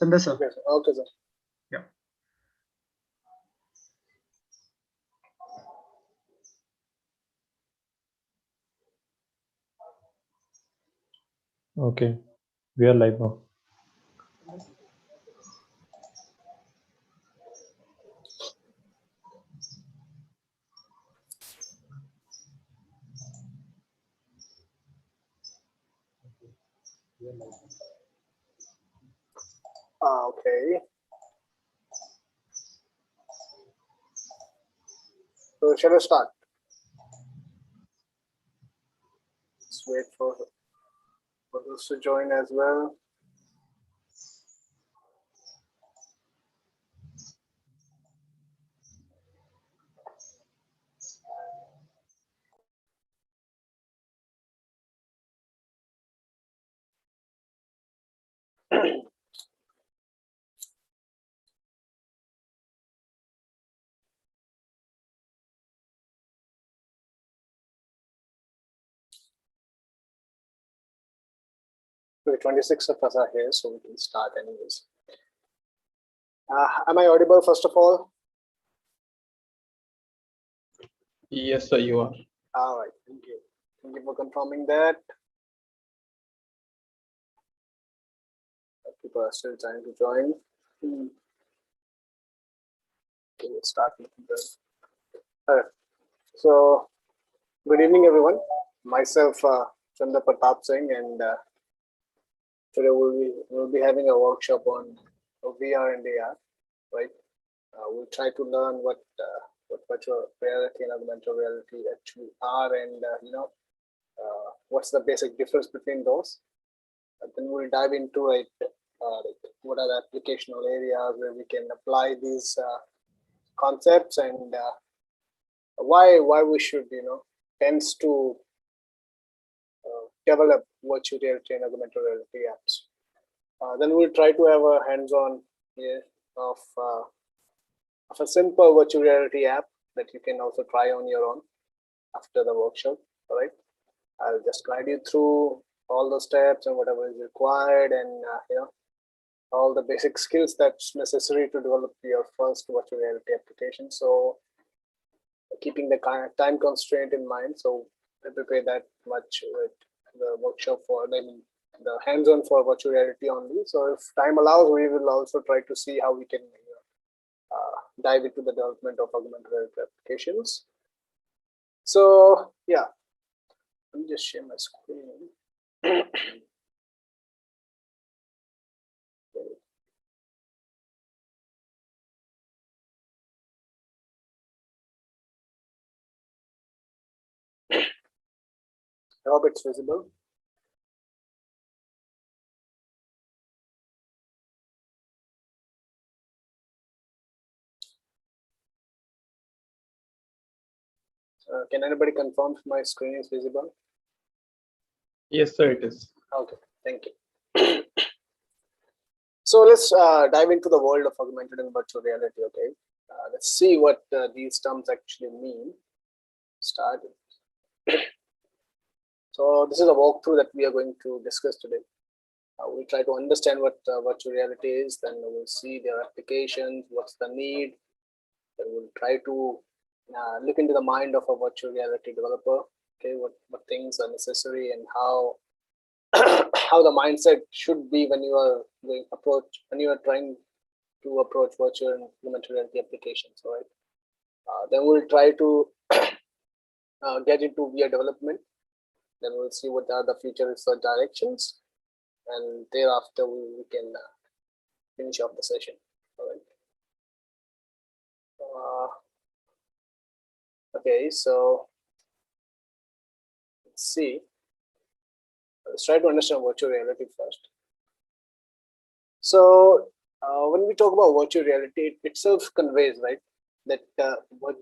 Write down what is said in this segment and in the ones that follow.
Chander sir. Okay, sir. Okay, sir. Yeah. Okay, we are live now. Okay. So shall we start? Let's wait for others to join as well. Okay, 26 of us are here, so we can start anyways. Am I audible first of all? Yes, sir, you are. All right, thank you. Thank you for confirming that. People are still trying to join. Okay, let's start with this. So, good evening, everyone. Myself, Chander Partap Singh, and today we'll be having a workshop on VR and AR, right? We'll try to learn what virtual reality and augmented reality actually are, and what's the basic difference between those. Then we'll dive into like what are the applicational areas where we can apply these concepts, and why we should tends to develop virtual reality and augmented reality apps. Then we'll try to have a hands-on of a simple virtual reality app that you can also try on your own after the workshop. All right, I'll just guide you through all the steps and whatever is required, and all the basic skills that's necessary to develop your first virtual reality application. So keeping the time constraint in mind, so I prepare that much with the workshop for the hands-on for virtual reality only. So if time allows, we will also try to see how we can dive into the development of augmented reality applications. So yeah, let me just share my screen. I hope it's visible. Can anybody confirm if my screen is visible? Yes, sir, it is. Okay, thank you. So let's dive into the world of augmented and virtual reality. Okay, let's see what these terms actually mean. Start. So this is a walkthrough that we are going to discuss today. We'll try to understand what virtual reality is, then we'll see their applications, what's the need, then we'll try to look into the mind of a virtual reality developer. Okay, what things are necessary and how how the mindset should be when you are trying to approach virtual and augmented reality applications. All right. Then we'll try to get into VR development. Then we'll see what are the future research directions, and thereafter we can finish off the session. All right. Okay, so let's see. Let's try to understand virtual reality first. So when we talk about virtual reality, it itself conveys, right, that what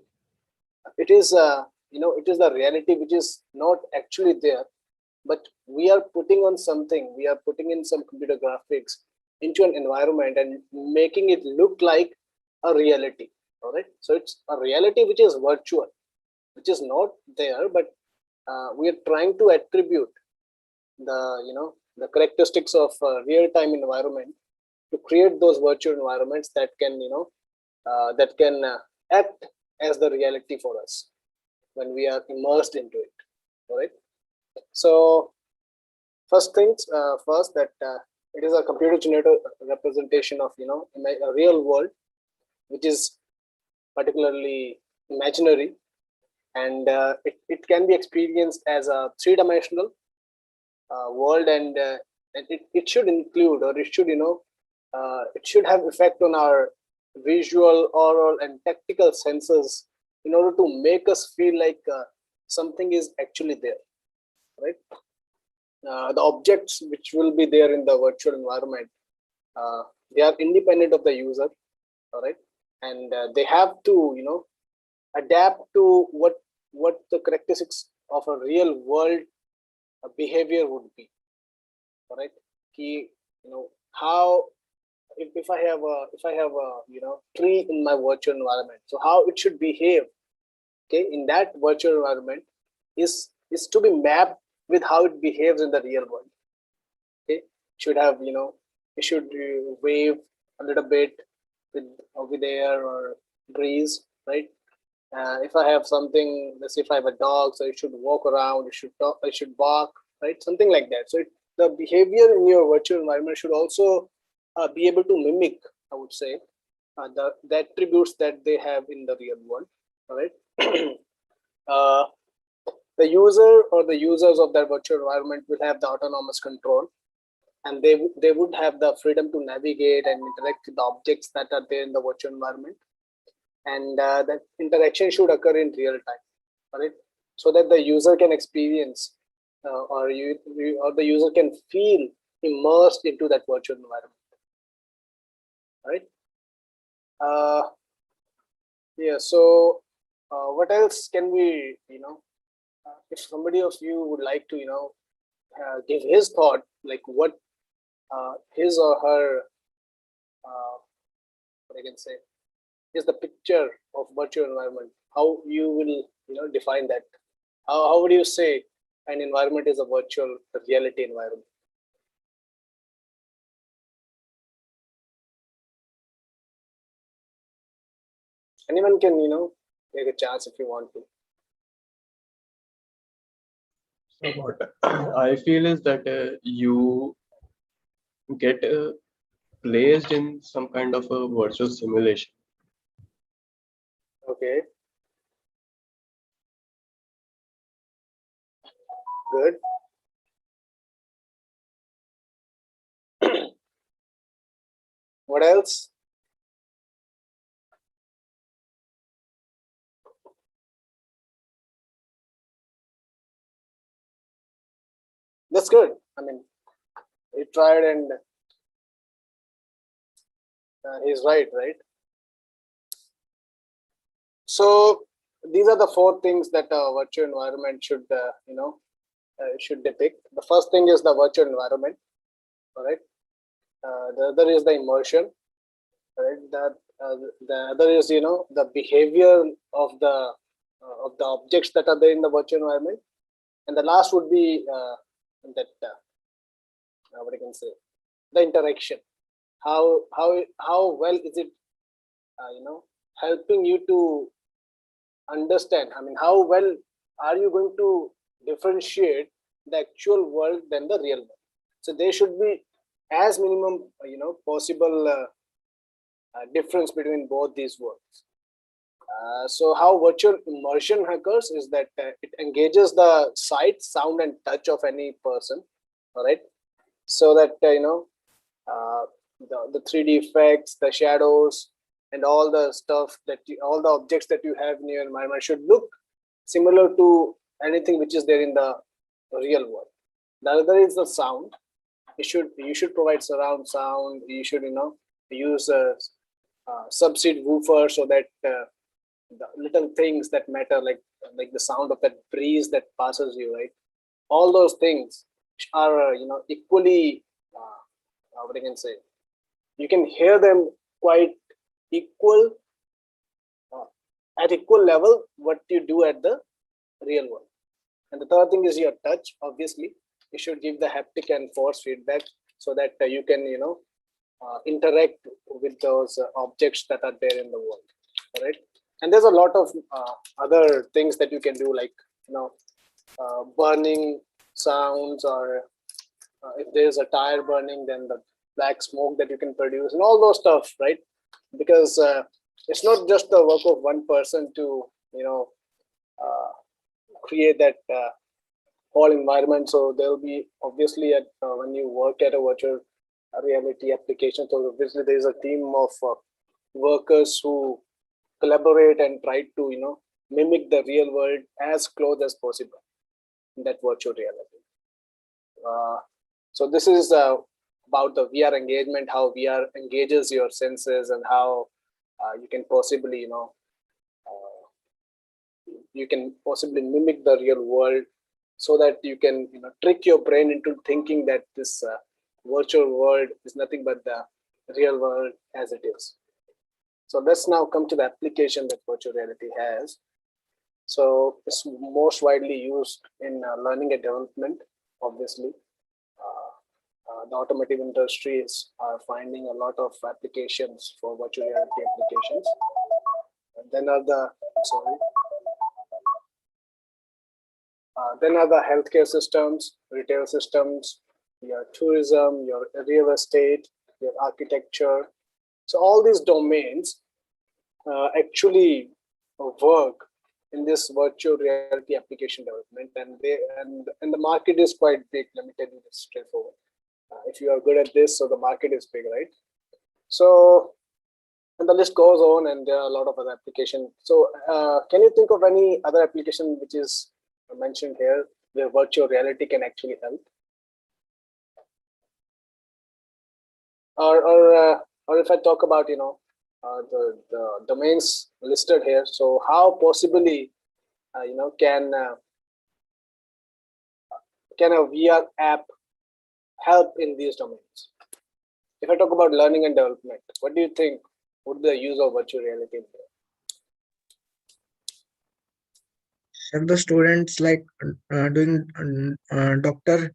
it is, it is the reality which is not actually there, but we are putting on something. We are putting in some computer graphics into an environment and making it look like a reality. All right. So it's a reality which is virtual, which is not there, but we are trying to attribute the characteristics of a real-time environment to create those virtual environments that can act as the reality for us when we are immersed into it. All right. So first things first, that it is a computer generated representation of a real world, which is particularly imaginary, and it can be experienced as a three-dimensional world, and it should include, or it should it should have effect on our visual, oral, and tactical senses in order to make us feel like something is actually there, right? The objects which will be there in the virtual environment, they are independent of the user, all right, and they have to adapt to what the characteristics of a real world behavior would be, all right. How, if I have a tree in my virtual environment, so how it should behave, okay, in that virtual environment is to be mapped with how it behaves in the real world. Okay, should have it should wave a little bit with air or breeze, right? If I have something, let's say if I have a dog, so it should walk around, it should talk, it should bark, right? Something like that. So the behavior in your virtual environment should also be able to mimic, I would say, the attributes that they have in the real world. All right. The user or the users of that virtual environment will have the autonomous control, and they would have the freedom to navigate and interact with the objects that are there in the virtual environment, and that interaction should occur in real time, right? So that the user can experience or the user can feel immersed into that virtual environment, right? Yeah. So what else can we if somebody of you would like to give his thought, like what his or her what I can say is the picture of virtual environment, how you will define that, how would you say an environment is a virtual reality environment? Anyone can take a chance if you want to. So what I feel is that you get placed in some kind of a virtual simulation. Okay, good. What else? That's good. I mean, he tried, and he's right, right? So these are the four things that a virtual environment should should depict. The first thing is the virtual environment, all right. The other is the immersion, right? The other is the behavior of the objects that are there in the virtual environment, and the last would be that what I can say, the interaction. How well is it helping you to understand? I mean, how well are you going to differentiate the actual world than the real world? So there should be as minimum possible difference between both these worlds. So how virtual immersion occurs is that it engages the sight, sound, and touch of any person, all right? So that the 3D effects, the shadows, and all the stuff all the objects that you have in your environment should look similar to anything which is there in the real world. The other is the sound. You should provide surround sound. You should use a subseed woofer, so that the little things that matter, like the sound of that breeze that passes you, right? All those things are equally what I can say, you can hear them quite equal at equal level what you do at the real world. And the third thing is your touch. Obviously, you should give the haptic and force feedback, so that you can interact with those objects that are there in the world, right? And there's a lot of other things that you can do, like burning sounds, or if there's a tire burning, then the black smoke that you can produce, and all those stuff, right? Because it's not just the work of one person to uh, create that whole environment. So there will be obviously when you work at a virtual reality application, so obviously there is a team of workers who collaborate and try to mimic the real world as close as possible in that virtual reality. So this is about the VR engagement, how VR engages your senses, and how you can possibly you can possibly mimic the real world, so that you can trick your brain into thinking that this virtual world is nothing but the real world as it is. So let's now come to the application that virtual reality has. So it's most widely used in learning and development, obviously. The automotive industries are finding a lot of applications for virtual reality applications. And then are the then are the healthcare systems, retail systems, your tourism, your real estate, your architecture. So all these domains actually work in this virtual reality application development, and the market is quite big. Let me tell you this straightforward. If you are good at this, so the market is big, right? So, and the list goes on, and there are a lot of other applications. So can you think of any other application which is mentioned here where virtual reality can actually help? Or if I talk about the domains listed here, so how possibly can a VR app help in these domains? If I talk about learning and development, what do you think would be the use of virtual reality in there? If the students like doing doctor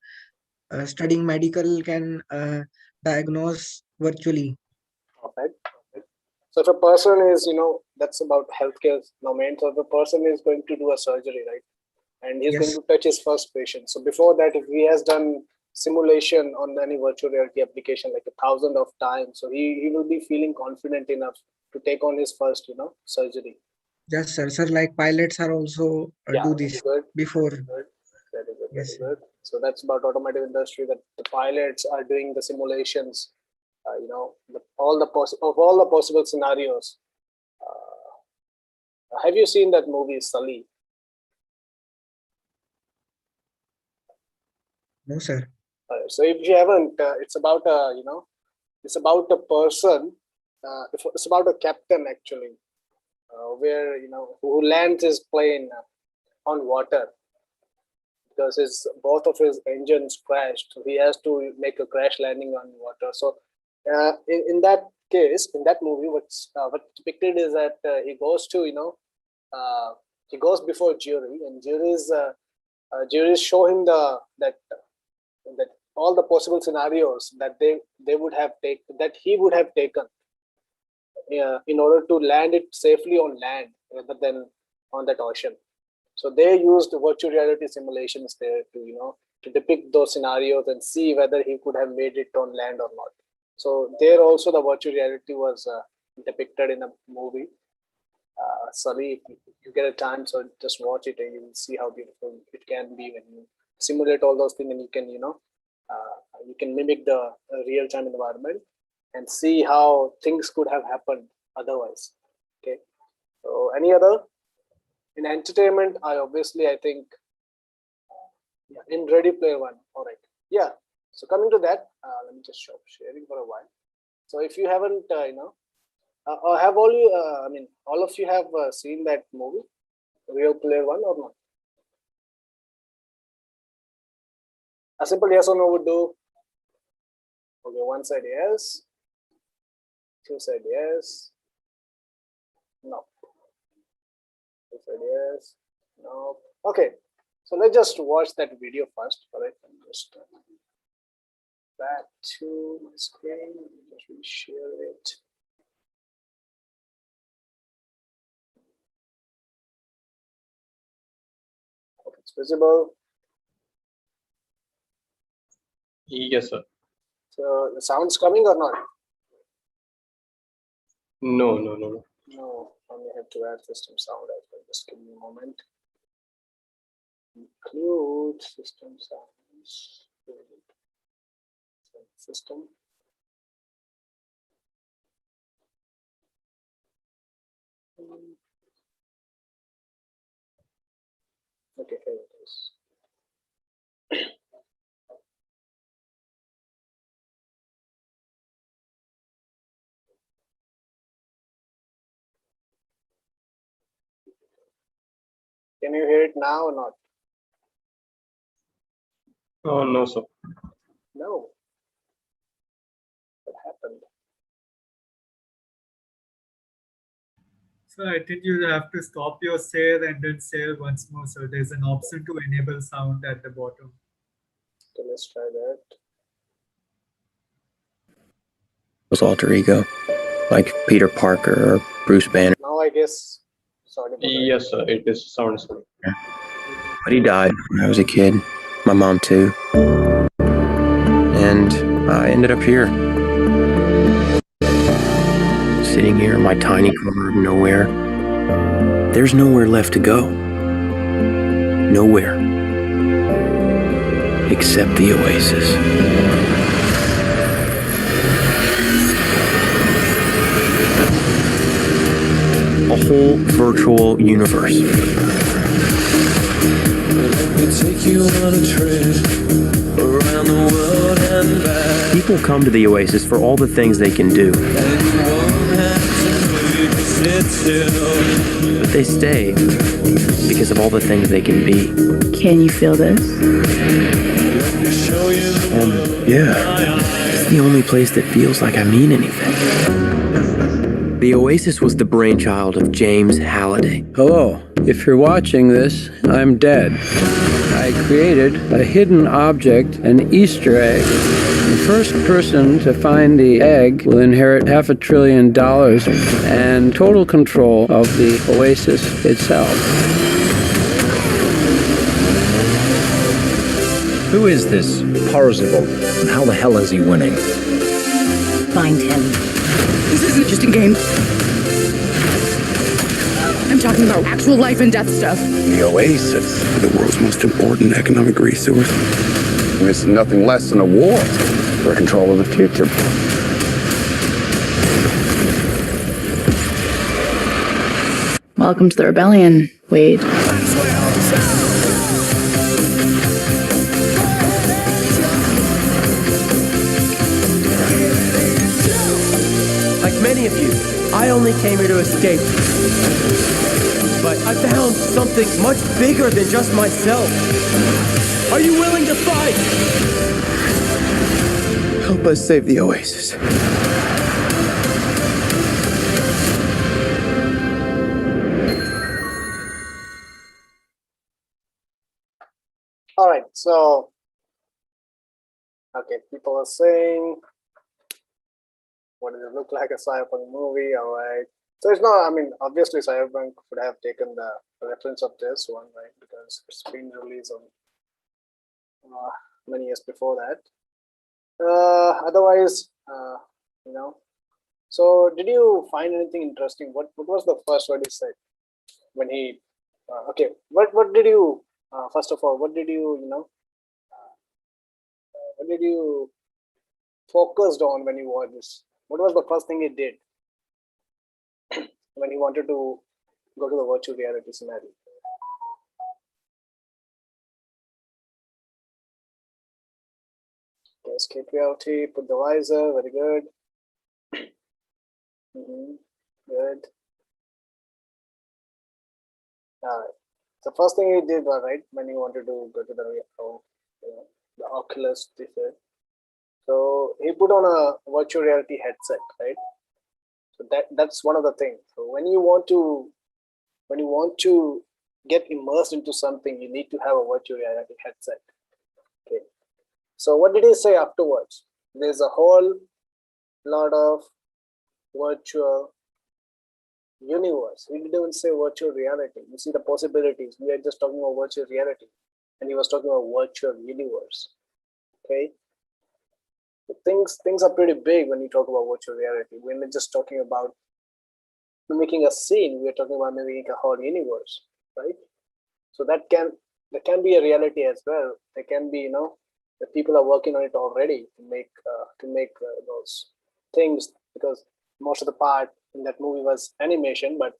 studying medical can diagnose virtually. Perfect. So if a person is, that's about healthcare domain. So if a person is going to do a surgery, right, and he's going Yes. to touch his first patient. So before that, if he has done simulation on any virtual reality application like 1,000 of times, so he will be feeling confident enough to take on his first, surgery. Yes, sir. Sir, like pilots are also Yeah, do very this good. before. Very good. Very good. Yes. Very good. So that's about automotive industry, that the pilots are doing the simulations. All the possible scenarios. Have you seen that movie Sully? No, sir. So if you haven't, it's about it's about a person. It's about a captain actually, where who lands his plane on water because both of his engines crashed. So he has to make a crash landing on water. So in that case, in that movie, what's depicted is that he goes to he goes before jury, and juries show him that all the possible scenarios that they would have taken, that he would have taken in order to land it safely on land rather than on that ocean. So they used virtual reality simulations there to depict those scenarios and see whether he could have made it on land or not. So there also the virtual reality was depicted in a movie. Sorry, if you get a chance, so just watch it and you will see how beautiful it can be when you simulate all those things, and you can mimic the real-time environment and see how things could have happened otherwise. Okay. So any other in entertainment? I think in Ready Player One. All right. Yeah. So coming to that, let me just stop sharing for a while. So if you haven't, or have all you, all of you have seen that movie, Real Player One, or not? A simple yes or no would do. Okay, one side yes, two side yes, no. Two side yes, no. Okay, so let's just watch that video first. All right, just back to my screen. Just reshare it. Hope it's visible. Yes, sir. So the sound's coming or not? No. No, I may have to add system sound as well. Just give me a moment. Include system sounds. System. Okay, here it is. Can you hear it now or not? Oh, no, sir. No. What happened? So I think you have to stop your share and then share once more. So there's an option to enable sound at the bottom. Okay, let's try that. Alter ego, like Peter Parker or Bruce Banner. Now I guess. Sorry about that. Yes, sir. It is sounds good. But he died when I was a kid. My mom too. And I ended up here. Sitting here in my tiny corner of nowhere. There's nowhere left to go. Nowhere. Except the oasis. A whole virtual universe. People come to the oasis for all the things they can do. But they stay because of all the things they can be. Can you feel this? Yeah. It's the only place that feels like I mean anything. The Oasis was the brainchild of James Halliday. Hello. If you're watching this, I'm dead. I created a hidden object, an Easter egg. The first person to find the egg will inherit $500 billion and total control of the Oasis itself. Who is this Parzival, and how the hell is he winning? Find him. This isn't just a game. I'm talking about actual life and death stuff. The Oasis, the world's most important economic resource. It's nothing less than a war for control of the future. Welcome to the rebellion, Wade. Like many of you, I only came here to escape. But I found something much bigger than just myself. Are you willing to fight? Help us save the Oasis. All right, so okay, people are saying, what does it look like, a cyberpunk movie? All right, so it's not, I mean, obviously cyberpunk would have taken the reference of this one, right, because it's been released on many years before that. Otherwise, you know, so did you find anything interesting? What was the first word he said when he okay, what did you first of all, what did you what did you focused on when you watched this? What was the first thing he did when he wanted to go to the virtual reality scenario? Okay, escape reality, put the visor, very good. Good. All right. So first thing he did, all right, when he wanted to go to the Oculus, they said. So he put on a virtual reality headset, right? So that's one of the things. So when you want to get immersed into something, you need to have a virtual reality headset. Okay. So what did he say afterwards? there's a whole lot of virtual universe. We didn't even say virtual reality. You see the possibilities. We are just talking about virtual reality, and he was talking about virtual universe. Okay, so things are pretty big when you talk about virtual reality. We're not just talking about making a scene. We're talking about making a whole universe, right? So that can be a reality as well. There can be, the people are working on it already to make those things, because most of the part in that movie was animation. But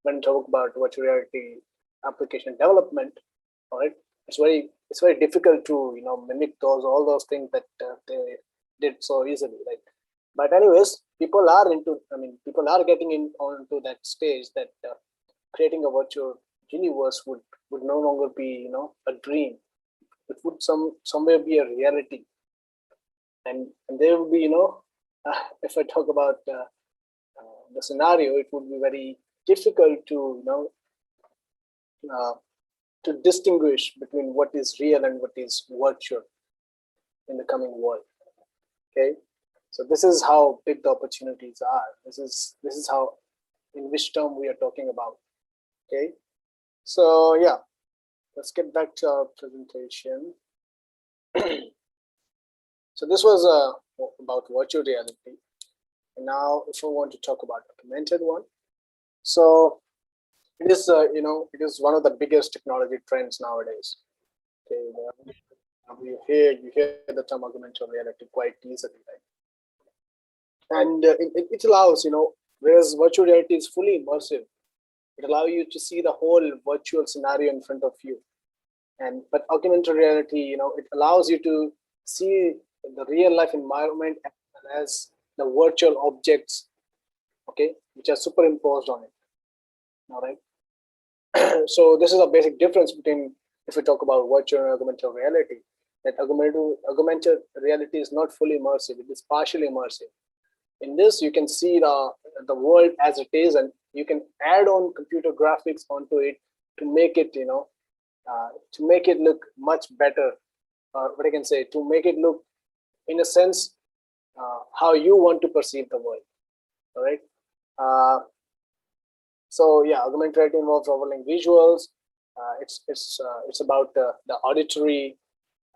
when you talk about virtual reality application development, all right, it's very difficult to mimic all those things that they did so easily. Like, but anyways, people are getting in onto that stage that creating a virtual universe would no longer be a dream. It would somewhere be a reality, and there will be if I talk about the scenario, it would be very difficult to to distinguish between what is real and what is virtual in the coming world. Okay, so this is how big the opportunities are. This is how, in which term we are talking about. Okay, so yeah, let's get back to our presentation. So this was about virtual reality. And now, if I want to talk about augmented one, so it is it is one of the biggest technology trends nowadays. Okay, you hear the term augmented reality quite easily, right? And it allows, whereas virtual reality is fully immersive, it allows you to see the whole virtual scenario in front of you. But augmented reality, it allows you to see the real life environment as well as the virtual objects, okay, which are superimposed on it. All right. So this is a basic difference between, if we talk about virtual and augmented reality, that augmented reality is not fully immersive, it is partially immersive. In this, you can see the world as it is, and you can add on computer graphics onto it to make it, to make it look much better. What I can say, to make it look, in a sense, how you want to perceive the world. All right. So yeah, augmented reality involves overlaying visuals. It's about the auditory.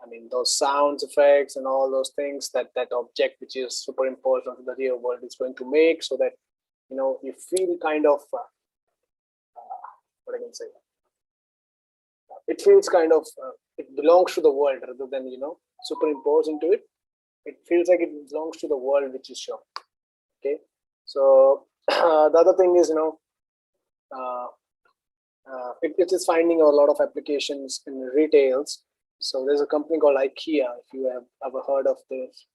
I mean, those sounds, effects, and all those things that object which is superimposed onto the real world is going to make, so that you feel kind of what I can say. It feels kind of it belongs to the world rather than superimposed into it. It feels like it belongs to the world which is shown. Okay, so the other thing is it is finding a lot of applications in retails. So there's a company called IKEA, if you have ever heard of this,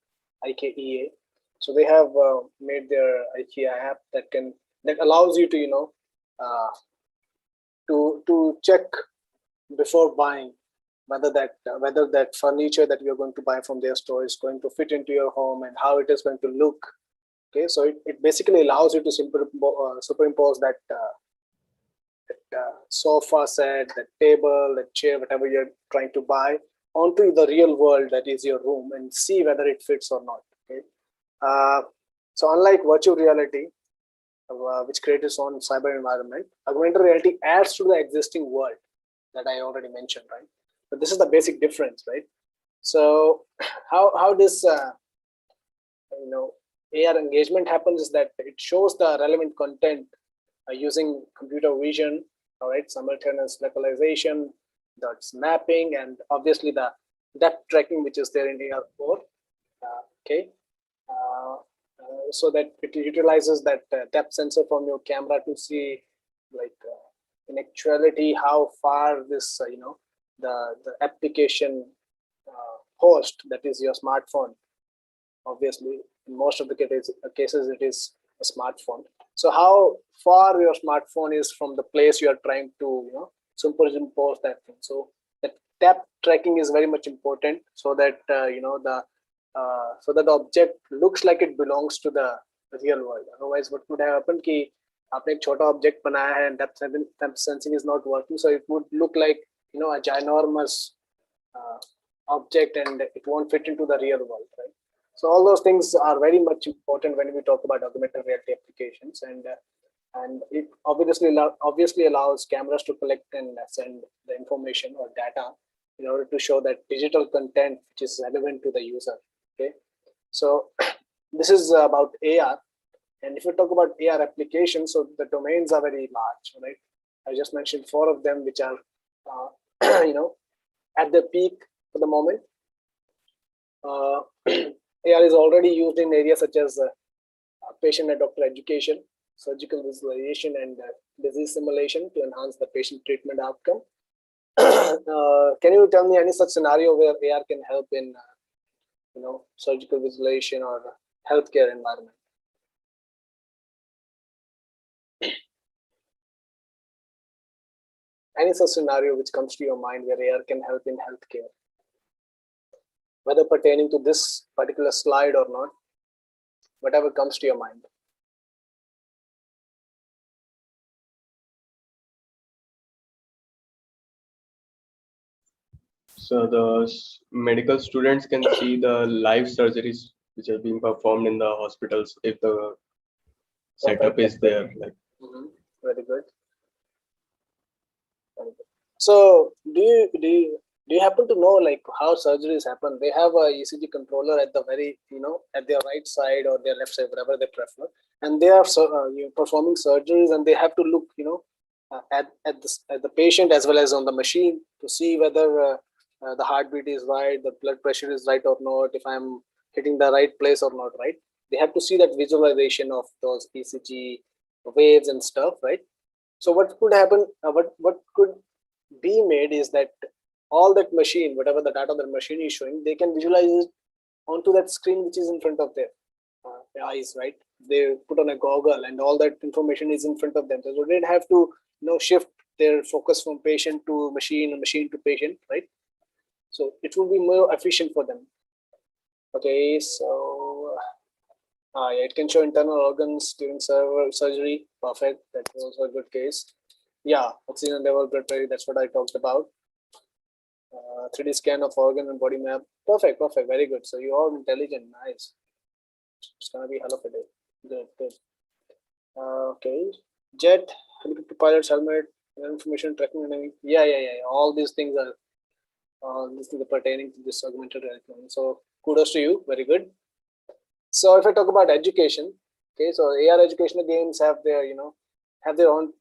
IKEA. So they have made their IKEA app that allows you to to check before buying whether that furniture that you're going to buy from their store is going to fit into your home and how it is going to look. Okay, so it basically allows you to superimpose that sofa set, that table, that chair, whatever you're trying to buy, onto the real world that is your room, and see whether it fits or not. Okay, so unlike virtual reality, which creates its own cyber environment, augmented reality adds to the existing world that I already mentioned, right? But this is the basic difference, right? So how this AR engagement happens is that it shows the relevant content using computer vision, all right, simultaneous localization, that's mapping, and obviously the depth tracking which is there in AR4. Okay, so that it utilizes that depth sensor from your camera to see, like, in actuality, how far this the application host, that is your smartphone. Obviously, in most of the cases it is a smartphone. So how far your smartphone is from the place you are trying to superimpose that thing. So that depth tracking is very much important, so that so that the object looks like it belongs to the real world. Otherwise, what would have happened कि आपने एक छोटा object बनाया है and depth sensing is not working, so it would look like a ginormous object and it won't fit into the real world, right? So all those things are very much important when we talk about augmented reality applications, and it obviously allows cameras to collect and send the information or data in order to show that digital content which is relevant to the user. Okay, so this is about AR, and if you talk about AR applications, so the domains are very large, right? I just mentioned 4 of them which are at the peak for the moment. AR is already used in areas such as patient and doctor education, surgical visualization, and disease simulation to enhance the patient treatment outcome. Can you tell me any such scenario where AR can help in surgical visualization or healthcare environment? Any such scenario which comes to your mind where AR can help in healthcare, whether pertaining to this particular slide or not, whatever comes to your mind. So the medical students can see the live surgeries which are being performed in the hospitals if the setup is there. Like, Very good. So do you happen to know like how surgeries happen? They have a ECG controller at the very at their right side or their left side, whatever they prefer, and they are performing surgeries, and they have to look at the patient as well as on the machine to see whether the heartbeat is right, the blood pressure is right or not, if I'm hitting the right place or not, right? They have to see that visualization of those ECG waves and stuff, right? So what could happen, what could be made is that all that machine, whatever the data the machine is showing, they can visualize it onto that screen which is in front of their eyes, right? They put on a goggle and all that information is in front of them. So they have to shift their focus from patient to machine and machine to patient, right? So it will be more efficient for them. Okay, so yeah, it can show internal organs during surgery. Perfect. That was a good case. Yeah, oxygen level, blood pressure. That's what I talked about. 3D scan of organ and body map. Perfect. Very good. So you're all intelligent. Nice. It's gonna be hell of a day. Good. Okay. Jet, helicopter pilot's helmet, information tracking, and yeah. All these things are pertaining to this augmented reality. So kudos to you. Very good. So if I talk about education, okay, so AR educational games have their own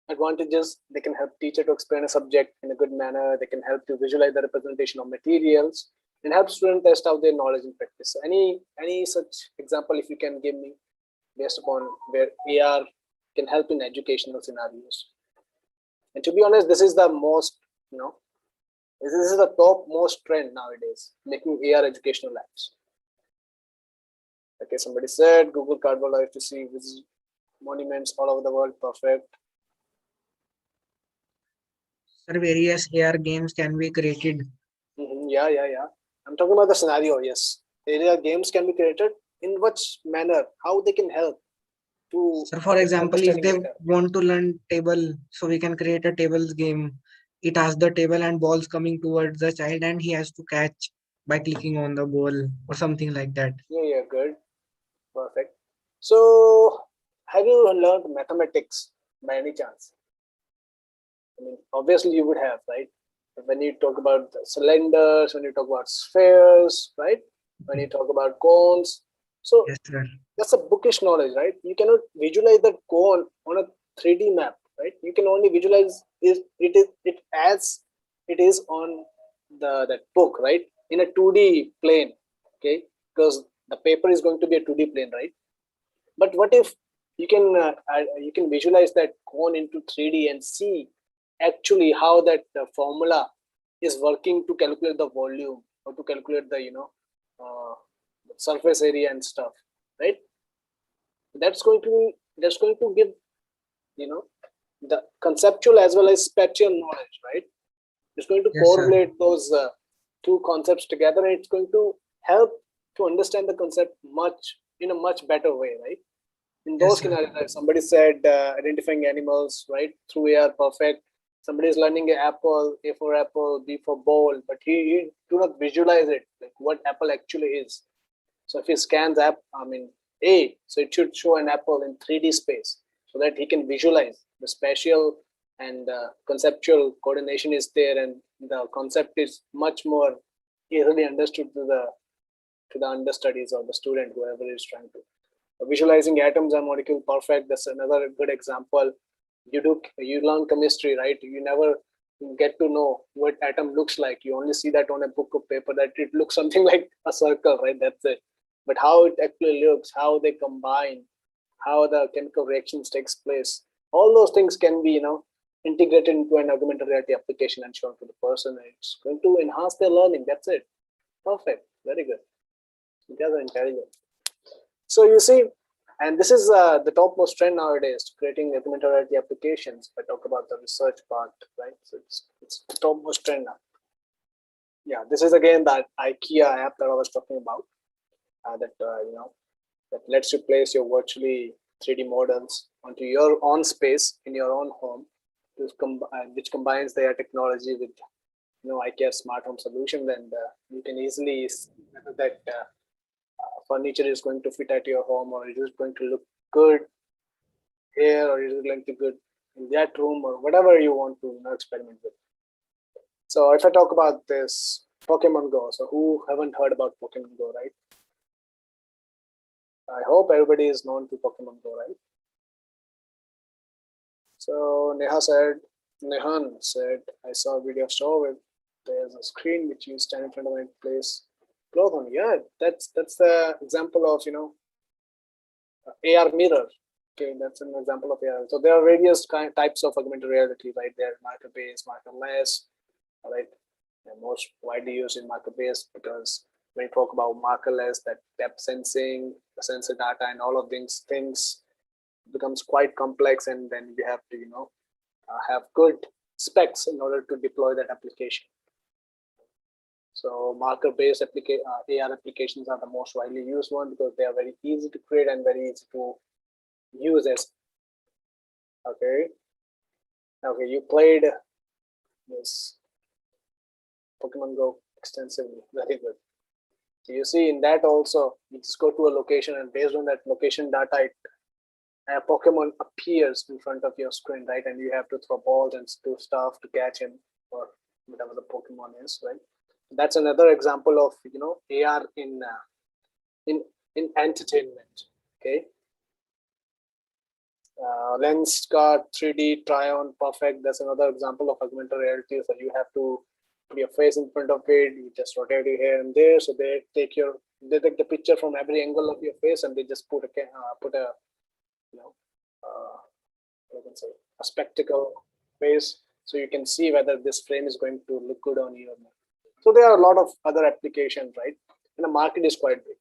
advantages. They can help teacher to explain a subject in a good manner. They can help to visualize the representation of materials and help students test out their knowledge in practice. So any such example if you can give me based upon where AR can help in educational scenarios. And to be honest, this is the most this is the top most trend nowadays, making AR educational apps. Okay, somebody said Google Cardboard live to see monuments all over the world. Perfect. Sir, various AR games can be created. Yeah. I'm talking about the scenario. Yes, AR games can be created. In which manner? How they can help to? Sir, for example, if they want to learn table, so we can create a tables game. It has the table and balls coming towards the child, and he has to catch by clicking on the ball or something like that. Yeah, good. Perfect. So, have you learned mathematics by any chance? I mean, obviously you would have, right? When you talk about cylinders, when you talk about spheres, right? When you talk about cones. So, yes, sir. That's a bookish knowledge, right? You cannot visualize that cone on a 3D map, right? You can only visualize it as it is on that book, right? In a 2D plane, okay? Because the paper is going to be a 2D plane, right? But what if you can visualize that cone into 3D and see actually how that formula is working to calculate the volume or to calculate the surface area and stuff, right? That's going to give the conceptual as well as spatial knowledge, right? It's going to correlate those two concepts together, and it's going to help to understand the concept in a much better way, right? In those scenarios, like somebody said, identifying animals, right, through AR, perfect. somebody is learning an apple, A for apple, B for ball, but he do not visualize it, like what apple actually is. So if he scans A, so it should show an apple in 3D space so that he can visualize the spatial and conceptual coordination is there, and the concept is much more easily understood to the understudies or the student, whoever is trying to. Visualizing atoms and molecule perfect, that's another good example. You learn chemistry, right? You never get to know what atom looks like. You only see that on a book of paper, that it looks something like a circle, right? That's it. But how it actually looks, how they combine, how the chemical reactions takes place, all those things can be integrated into an augmented reality application and shown to the person. It's going to enhance their learning. That's it. Perfect. Very good. You guys are intelligent. So you see, and this is the topmost trend nowadays, creating augmented reality applications. If I talk about the research part, right? So it's the topmost trend now. Yeah, this is again that IKEA app that I was talking about. That lets you place your virtually 3D models onto your own space in your own home, which combines their technology with IKEA smart home solutions, and you can easily see whether that furniture is going to fit at your home, or it is going to look good here, or it is going to good in that room, or whatever you want to experiment with. So if I talk about this Pokemon Go, so who haven't heard about Pokemon Go, right? I hope everybody is known to Pokemon Go, right? So Nehan said, I saw a video store where there's a screen which you stand in front of and place clothes on. Yeah, that's the example of AR mirror. Okay, that's an example of AR. So there are various types of augmented reality, right? There marker-based, markerless, right? And most widely used in marker-based, because when you talk about markerless, that depth sensing, the sensor data, and all of these things becomes quite complex, and then we have to have good specs in order to deploy that application. So marker-based AR applications are the most widely used one, because they are very easy to create and very easy to use as. Okay, you played this Pokemon Go extensively. Very good. So you see in that also, you just go to a location, and based on that location data, a Pokemon appears in front of your screen, right? And you have to throw balls and do stuff to catch him, or whatever the Pokemon is, right? That's another example of AR in entertainment. Okay. Lenskart 3D try-on perfect. That's another example of augmented reality. So you have to put your face in front of it. You just rotate your here and there. So they take the picture from every angle of your face, and they just put a a spectacle face, so you can see whether this frame is going to look good on you or not. So there are a lot of other applications, right? And the market is quite big,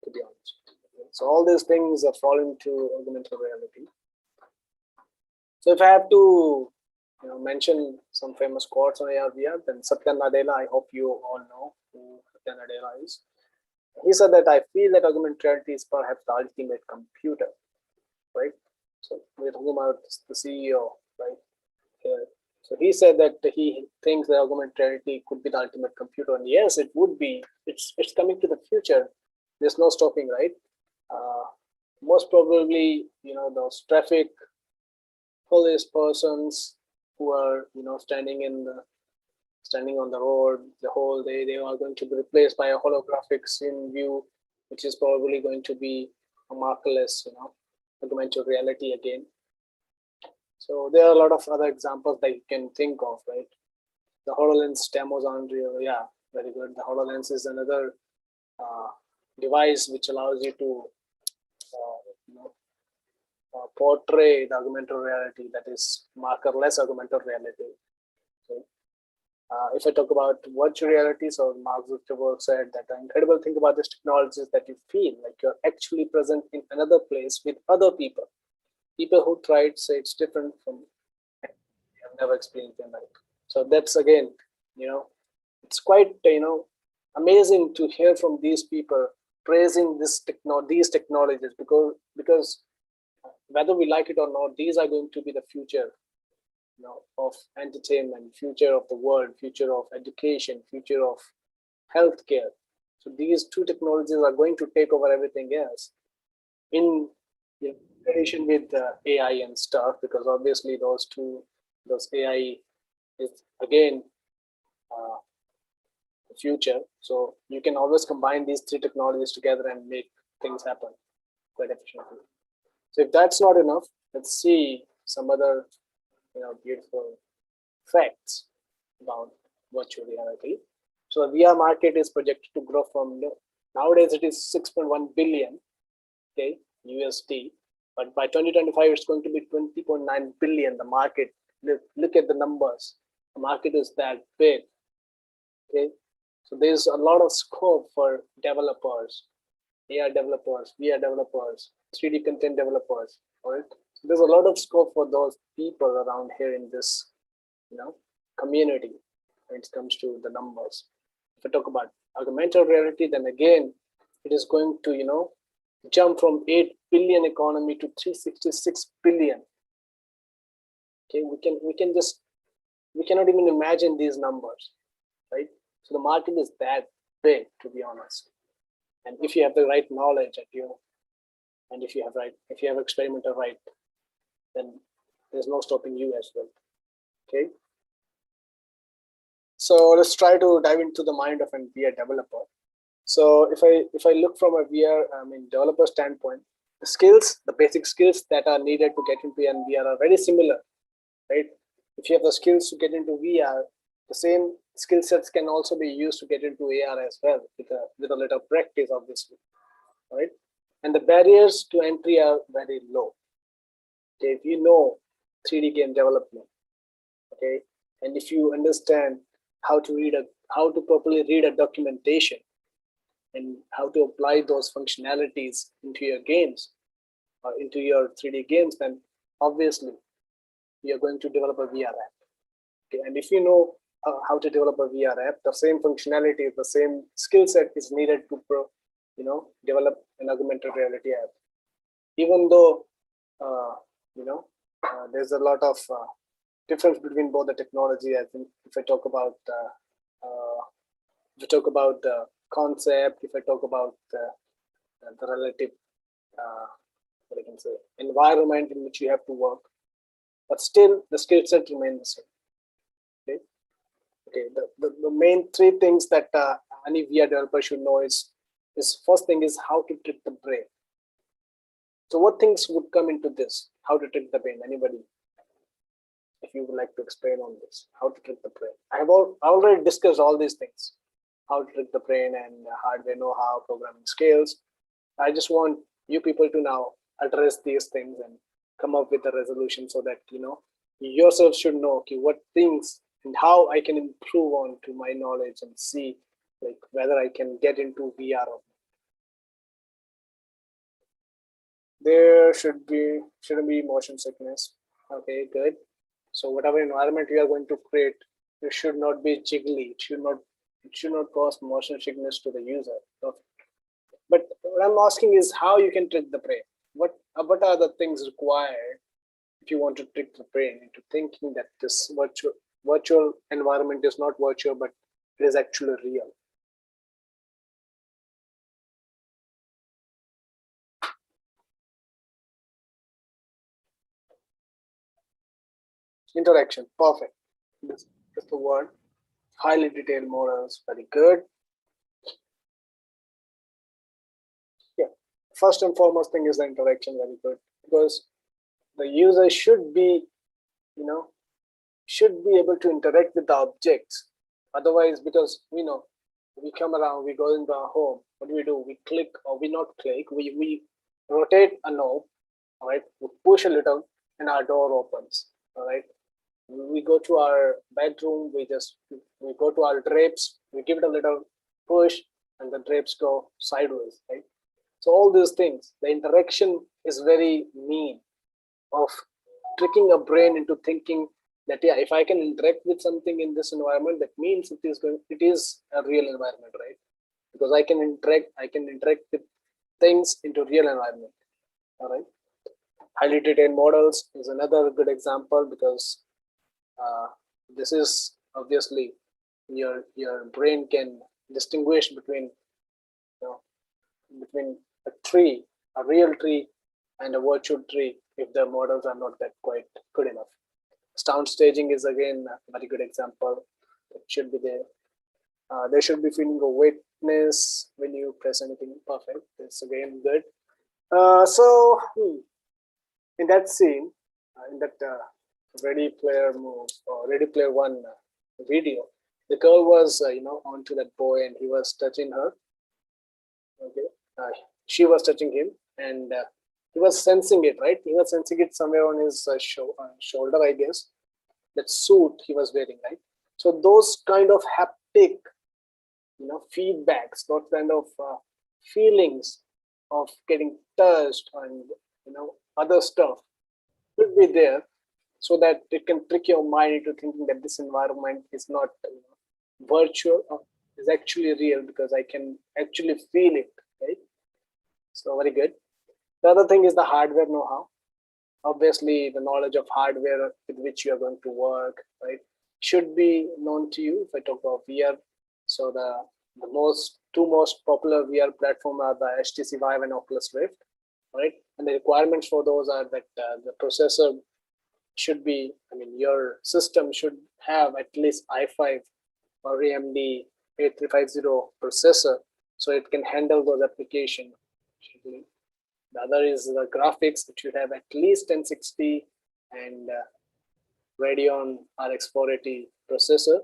to be honest. So all these things fall into augmented reality. So if I have to mention some famous quotes on AR/VR, then Satya Nadella, I hope you all know who Satya Nadella is. He said that I feel that augmented reality is perhaps the ultimate computer, right? So we're talking about the CEO, right? Here. So he said that he thinks that augmented reality could be the ultimate computer, and yes, it would be. It's coming to the future. There's no stopping, right? Most probably, those traffic police persons who are standing on the road the whole day, they are going to be replaced by a holographic scene view, which is probably going to be a markerless, augmented reality again. So there are a lot of other examples that you can think of, right? The HoloLens demos are unreal. Yeah, very good. The HoloLens is another device which allows you to portray the augmented reality, that is markerless augmented reality. Okay. If I talk about virtual reality, so Mark Zuckerberg said that the incredible thing about this technology is that you feel like you're actually present in another place with other people. People who tried say it's different from you have never experienced in life. So that's again, it's quite amazing to hear from these people praising these technologies, because whether we like it or not, these are going to be the future of entertainment, future of the world, future of education, future of healthcare. So these two technologies are going to take over everything else in relation with AI and stuff, because obviously those AI is again the future. So you can always combine these three technologies together and make things happen quite efficiently. So if that's not enough, let's see some other beautiful facts about virtual reality. So the VR market is projected to grow from nowadays it is 6.1 billion, okay, USD, but by 2025 it's going to be 20.9 billion. The market, look at the numbers. The market is that big, okay. So there's a lot of scope for developers, AR developers, VR developers, 3D content developers, right? So there's a lot of scope for those people around here in this, community when it comes to the numbers. If I talk about augmented reality, then again, it is going to, jump from 8 billion economy to 366 billion. Okay, we cannot even imagine these numbers, right? So the market is that big, to be honest. And if you have the right knowledge at you, and if you have experimental right, then there's no stopping you as well. Okay. So let's try to dive into the mind of a VR developer. So if I look from a VR, developer standpoint, the basic skills that are needed to get into VR are very similar, right? If you have the skills to get into VR, the same skill sets can also be used to get into AR as well, with a little practice, obviously, right? And the barriers to entry are very low. Okay, if you know 3D game development, okay, and if you understand how to properly read a documentation and how to apply those functionalities into your games or into your 3D games, then obviously you're going to develop a VR app. Okay, and if you know how to develop a VR app, the same functionality, the same skill set is needed to develop an augmented reality app. Even though there's a lot of difference between both the technology. I think if I talk about the concept, if I talk about the relative what I can say environment in which you have to work, but still the skill set remains the same. Okay, the main three things that any VR developer should know is first thing is how to trick the brain. So what things would come into this? How to trick the brain? Anybody, if you would like to explain on this, how to trick the brain? I already discussed all these things, how to trick the brain and hardware know-how, programming skills. I just want you people to now address these things and come up with a resolution so that yourself should know, okay, what things and how I can improve on to my knowledge and see like whether I can get into VR or not. There shouldn't be motion sickness. Okay, good. So whatever environment you are going to create, it should not be jiggly. It should not cause motion sickness to the user. But what I'm asking is how you can trick the brain. What are the things required if you want to trick the brain into thinking that this virtual environment is not virtual, but it is actually real? Interaction, perfect. This is the word. Highly detailed models, very good. Yeah, first and foremost thing is the interaction, very good, because the user should be able to interact with the objects. Otherwise, because we come around, we go into our home, what do? We click or we not click, we rotate a knob, all right, we push a little and our door opens, all right. We go to our bedroom, we go to our drapes, we give it a little push and the drapes go sideways, right? So all these things, the interaction is very mean of tricking a brain into thinking that, yeah, if I can interact with something in this environment, that means it is a real environment, right? Because I can interact with things into real environment. All right. Highly detailed models is another good example, because This is obviously your brain can distinguish between between a tree, a real tree, and a virtual tree if the models are not that quite good enough. Sound staging is again a very good example. It should be there. There should be feeling of weightness when you press anything. Perfect. It's again good. In that scene, in that Ready Player Move or Ready Player One video, the girl was onto that boy and he was touching her. Okay, she was touching him and he was sensing it, right? He was sensing it somewhere on his shoulder, I guess. That suit he was wearing, right? So those kind of haptic, feedbacks, those kind of feelings of getting touched and other stuff should be there, so that it can trick your mind into thinking that this environment is not virtual, is actually real, because I can actually feel it, right? So very good. The other thing is the hardware know-how. Obviously, the knowledge of hardware with which you are going to work, right, should be known to you. If I talk about VR, so the two most popular VR platform are the HTC Vive and Oculus Rift, right? And the requirements for those are that the processor should be, your system should have at least i5 or AMD 8350 processor, so it can handle those applications. The other is the graphics, which should have at least 1060 and Radeon RX 480 processor,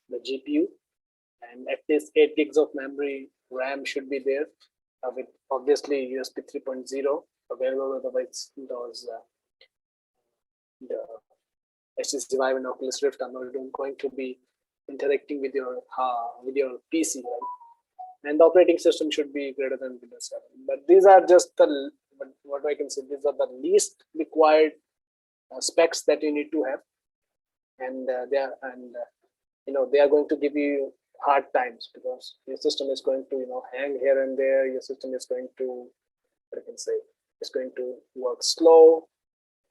the GPU, and at least 8 gigs of memory RAM should be there, with obviously USB 3.0 available. Otherwise, those the HTC Vive and Oculus Rift are not going to be interacting with your PC, right? And the operating system should be greater than Windows 7. But these are just what I can say. These are the least required specs that you need to have, and they are going to give you hard times, because your system is going to hang here and there. Your system is going to, what I can say, it's going to work slow,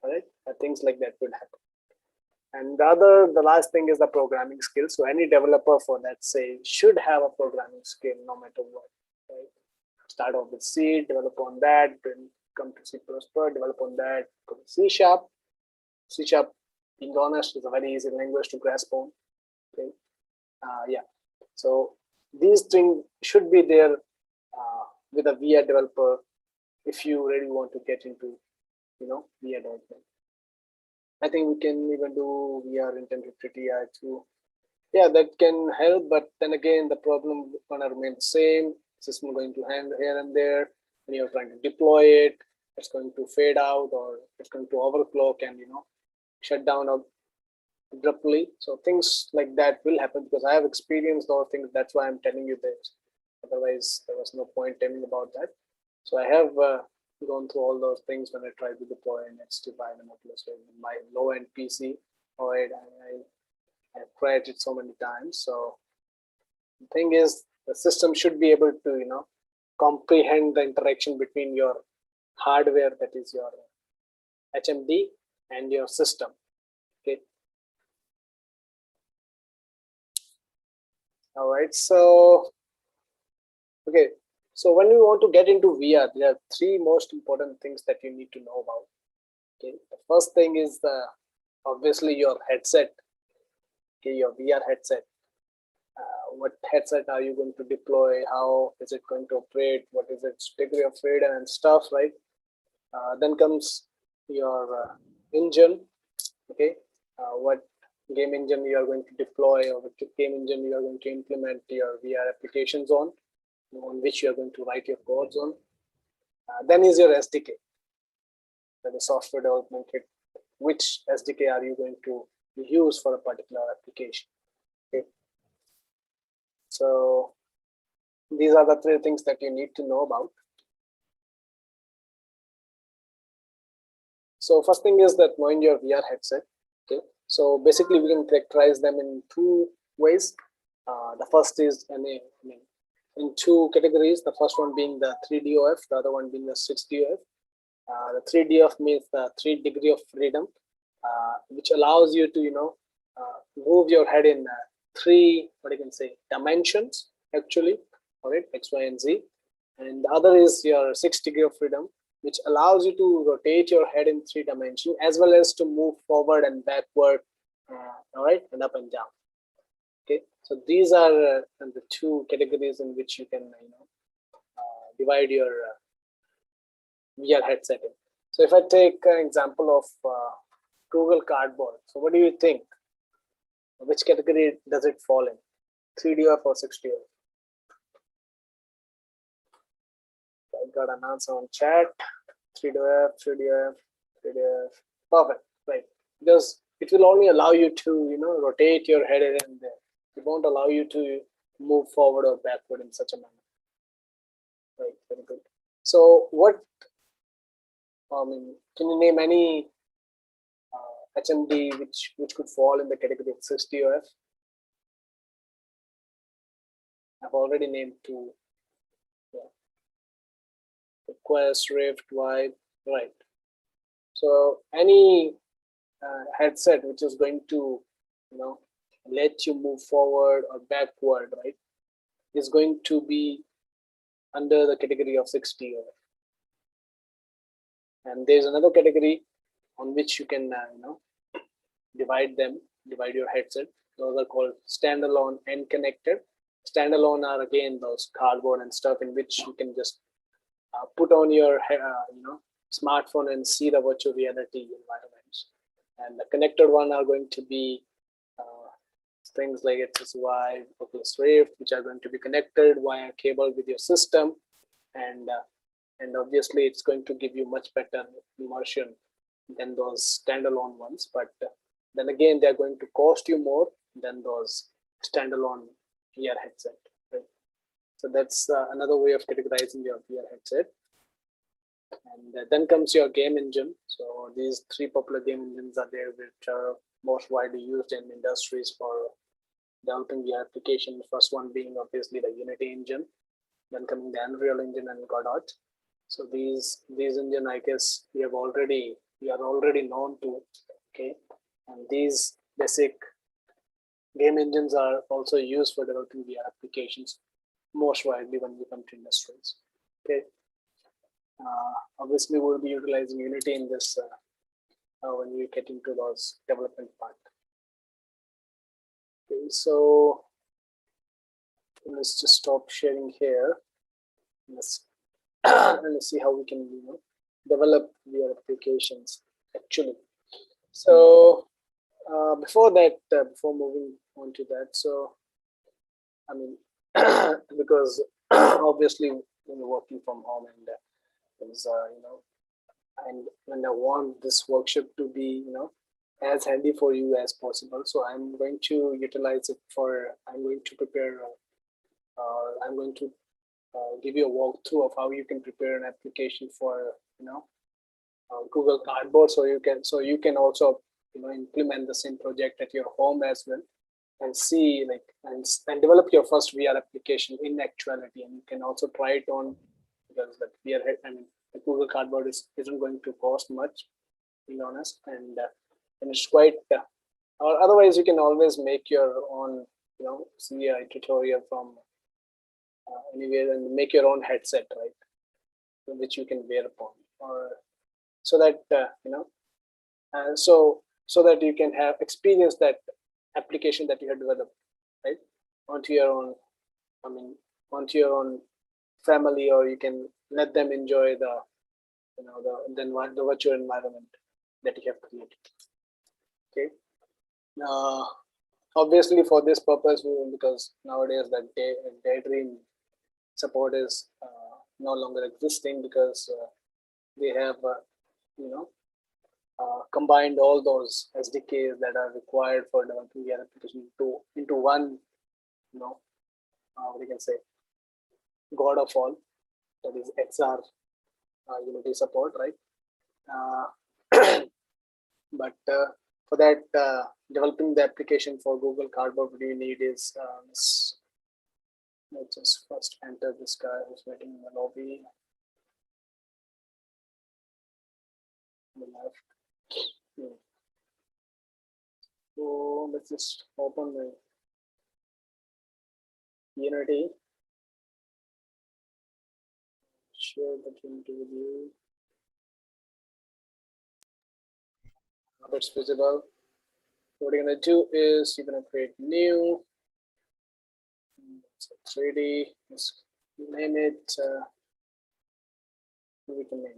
right? Things like that would happen. And the last thing is the programming skills. So any developer for that, say, should have a programming skill no matter what, right? Start off with C, develop on that, then come to C++, develop on that, go to C Sharp. C Sharp, being honest, is a very easy language to grasp on. Okay, yeah. So these things should be there with a VR developer if you really want to get into, VR development. I think we can even do VR intensive Ti too. Yeah, that can help, but then again, the problem gonna remain the same. System going to hang here and there. When you're trying to deploy it, it's going to fade out, or it's going to overclock and shut down abruptly. So things like that will happen, because I have experienced those things. That's why I'm telling you this. Otherwise, there was no point telling about that. So I have gone through all those things when I tried to deploy an HTC Vive and Oculus Rift in my low-end PC. I've tried it so many times. So the thing is, the system should be able to comprehend the interaction between your hardware, that is your HMD, and your system. Okay. All right. So okay. So when we want to get into VR, there are three most important things that you need to know about. Okay, the first thing is obviously your headset. Okay, your VR headset. What headset are you going to deploy? How is it going to operate? What is its degree of freedom and stuff, right? Then comes your engine. Okay, what game engine you are going to deploy, or what game engine you are going to implement your VR applications on which you are going to write your codes on. Then is your SDK, the software development kit. Which SDK are you going to use for a particular application? Okay. So these are the three things that you need to know about. So first thing is that knowing your VR headset. Okay. So basically, we can characterize them in two ways. The first is in two categories. The first one being the 3DOF, the other one being the 6DOF. The 3DOF means the 3 degree of freedom, which allows you to move your head in three, what you can say, dimensions actually, all right, X, Y, and Z. And the other is your 6 degree of freedom, which allows you to rotate your head in 3 dimensions as well as to move forward and backward, all right, and up and down. Okay, so these are the 2 categories in which you can divide your VR headset in. So if I take an example of Google Cardboard, so what do you think? Which category does it fall in? 3DF or 6DF? I got an answer on chat. 3DF, 3DF, 3DF. Perfect, right? Because it will only allow you to, rotate your head here and there. It won't allow you to move forward or backward in such a manner. Right, very good. So what, can you name any HMD which could fall in the category of 6DF? I've already named 2. Yeah. Quest, Rift, Vibe, right. So any headset which is going to, let you move forward or backward, right, is going to be under the category of 6DF. And there's another category on which you can, divide your headset. Those are called standalone and connected. Standalone are again those cardboard and stuff in which you can just put on your, smartphone and see the virtual reality environments. And the connected one are going to be things like HSY, Oculus Rift, which are going to be connected via cable with your system, and obviously it's going to give you much better immersion than those standalone ones. But then again, they're going to cost you more than those standalone VR headset. Right? So that's another way of categorizing your VR headset. And then comes your game engine. So these 3 popular game engines are there, which are most widely used in industries for developing the application. First one being obviously the Unity engine, then coming the Unreal engine and Godot. So these engine, I guess we are already known to. Okay, and these basic game engines are also used for developing VR applications most widely when we come to industries. Okay. Obviously, we'll be utilizing Unity in this when we get into those development part. Okay, so let's just stop sharing here. Let's see how we can develop VR applications actually. So before that, before moving on to that, so because obviously we're working from home and and I want this workshop to be as handy for you as possible. So I'm going to utilize it for, I'm going to prepare, I'm going to give you a walkthrough of how you can prepare an application for Google Cardboard, so you can also implement the same project at your home as well, and see and develop your first VR application in actuality. And you can also try it on, because the VR the Google Cardboard isn't going to cost much, to be honest, and it's quite. Or otherwise, you can always make your own, see a tutorial from anywhere and make your own headset, right, which you can wear upon, or so that so that you can have experience that application that you have developed, right, onto your own, onto your own family, or you can let them enjoy the the virtual environment that you have created. Okay. Obviously, for this purpose, because nowadays that Daydream support is no longer existing, because they have combined all those SDKs that are required for developing the application into one, what you can say, God of all, that is XR Unity support, right? But for that, developing the application for Google Cardboard, what you need is let's just first enter this guy who's waiting in the lobby. On the left. So So let's just open the Unity. Share the Unity with you. Now it's visible. What you're gonna do is you're gonna create new. So 3D. Let's name it. We can name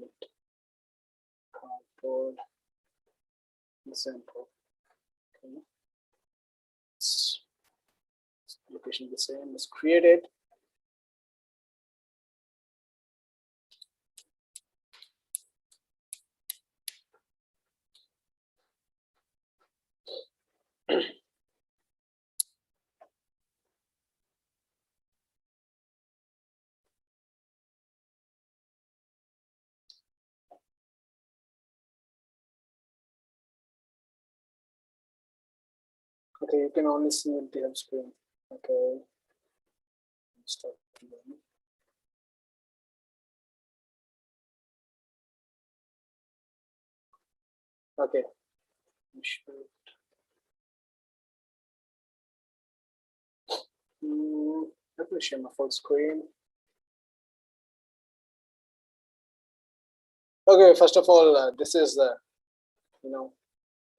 it cardboard example. Okay. Location the same. Let's create it. Okay, you can only see the hub screen. Okay. Start again. Okay. Let me share my full screen. Okay, first of all, this is the,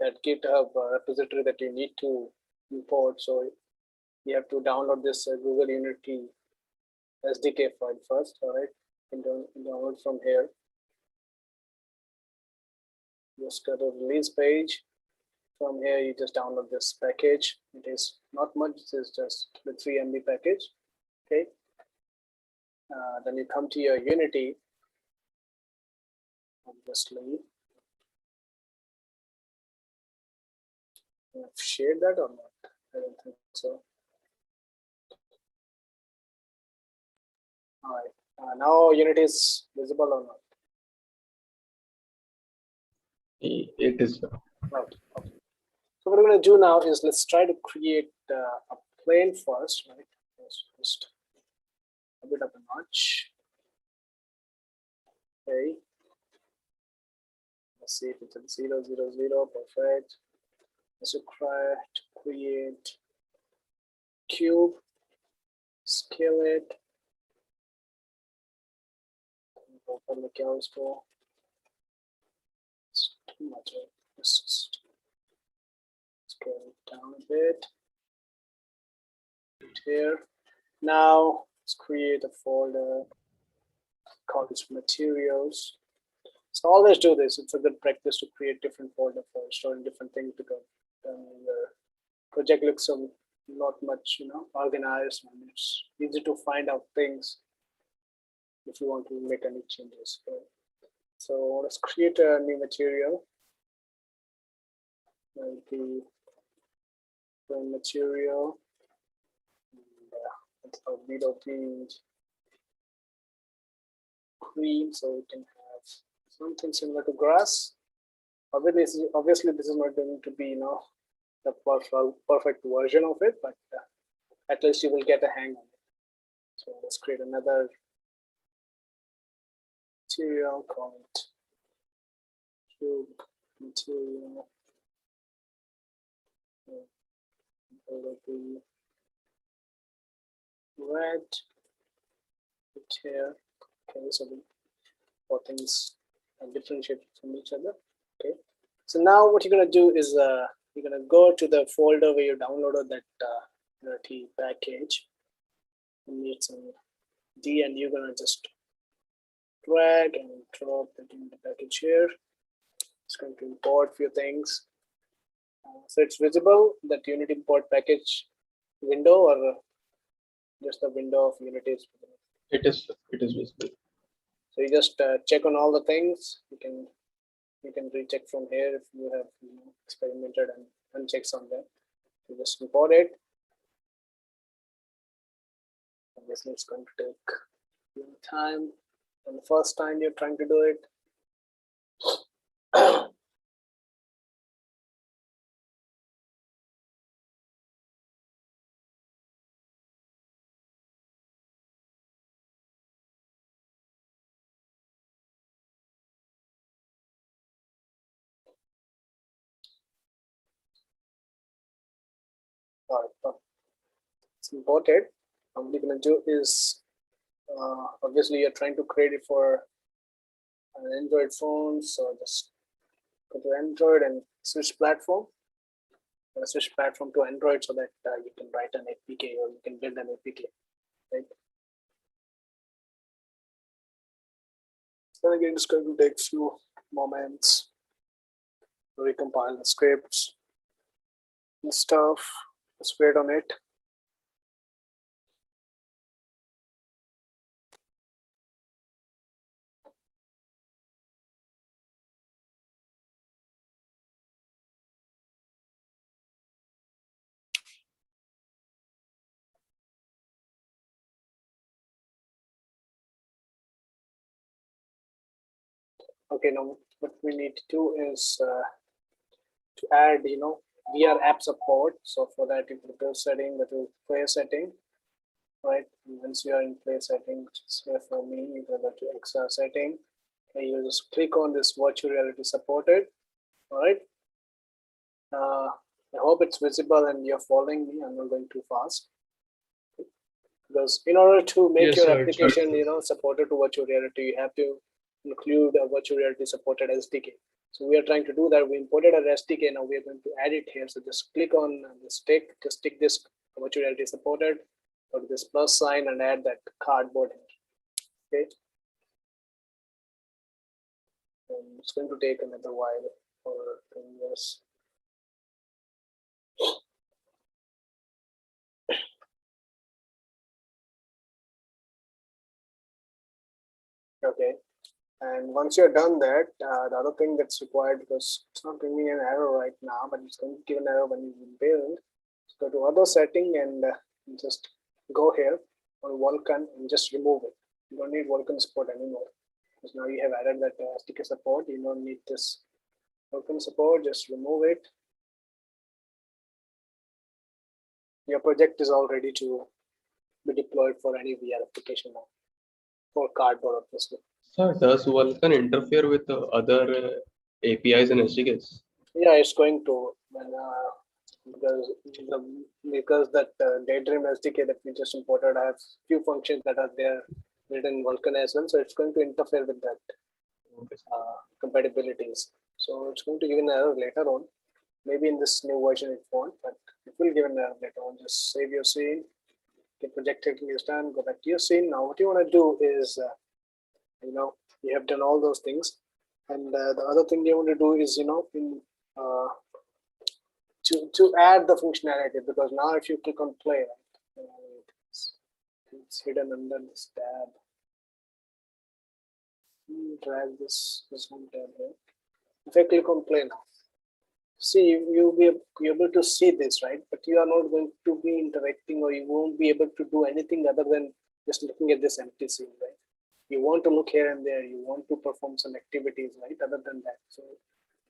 that GitHub repository that you need to import. So you have to download this Google Unity SDK file first. All right, you can download from here. Just go to the release page. From here, you just download this package. It is not much. This is just the 3 MB package. Okay. Then you come to your Unity. Obviously, I've shared that or not? I don't think so. All right. Now Unity is visible or not? It is. Right. Okay. So what we're going to do now is let's try to create a plane first, right? Just a bit of a notch. Okay. Let's see if it's at 0, 0, 0. Perfect. Let's try to create cube, scale it. Open the canvas tool. It's too much. Let's just scale it down a bit. Here. Now let's create a folder. Call this materials. So always do this. It's a good practice to create different folder for storing different things because the project looks not much, organized, and it's easy to find out things if you want to make any changes. So let's create a new material. The material. It's a B.P cream, so we can have something similar to grass. Obviously, this is not going to be, the perfect version of it, but at least you will get a hang of it. So let's create another material, call it cube material. The red here. Okay, so the four things are differentiated from each other. Okay, so now what you're gonna do is you're gonna go to the folder where you downloaded that Unity package. You need some D, and you're gonna just drag and drop it in the package here. It's going to import a few things. So it's visible that Unity import package window, or just the window of Unity is visible? It is visible. So you just check on all the things. You can recheck from here if you have experimented and unchecks on them. You just import it. Obviously, it's going to take a long time. And the first time you're trying to do it, All right, it's imported. What we're going to do is, obviously you're trying to create it for an Android phone, so just go to Android and switch platform. Switch platform to Android so that you can write an APK or you can build an APK, right? So again, it's going to take few moments to recompile the scripts and stuff. Let's wait on it. Okay, now what we need to do is to add, VR app support. So for that, you go to setting, go to player setting, right? And once you are in player setting, just here for me, you go to extra setting, and you just click on this virtual reality supported. All right. I hope it's visible and you're following me. I'm not going too fast. Because in order to make Yes, your sir, application, supported to virtual reality, you have to include a virtual reality supported SDK. So we are trying to do that. We imported an SDK. Now we are going to add it here. So just click on this tick, just tick this virtual reality supported, go to this plus sign and add that cardboard here. Okay. And it's going to take another while for doing this. Okay. And once you're done that, the other thing that's required, because it's not giving me an error right now, but it's going to give an error when you build. So go to other setting and just go here on Vulkan and just remove it. You don't need Vulkan support anymore because now you have added that SDK support. You don't need this Vulkan support. Just remove it. Your project is all ready to be deployed for any VR application now, for cardboard obviously. So does Vulkan interfere with other APIs and SDKs? Yeah, it's going to, because that Daydream SDK that we just imported has few functions that are there written in Vulkan as well, so it's going to interfere with that compatibilities. So it's going to give an error later on. Maybe in this new version it won't, but it will give an error later on. Just save your scene, get project taking is done, go back to your scene. Now what you want to do is, you have done all those things, and the other thing you want to do is, to add the functionality, because now if you click on play, it's hidden under this tab. Drag this one tab here. If I click on play now, see, you'll be able to see this, right? But you are not going to be interacting, or you won't be able to do anything other than just looking at this empty scene, right? You want to look here and there, you want to perform some activities, right? Other than that, so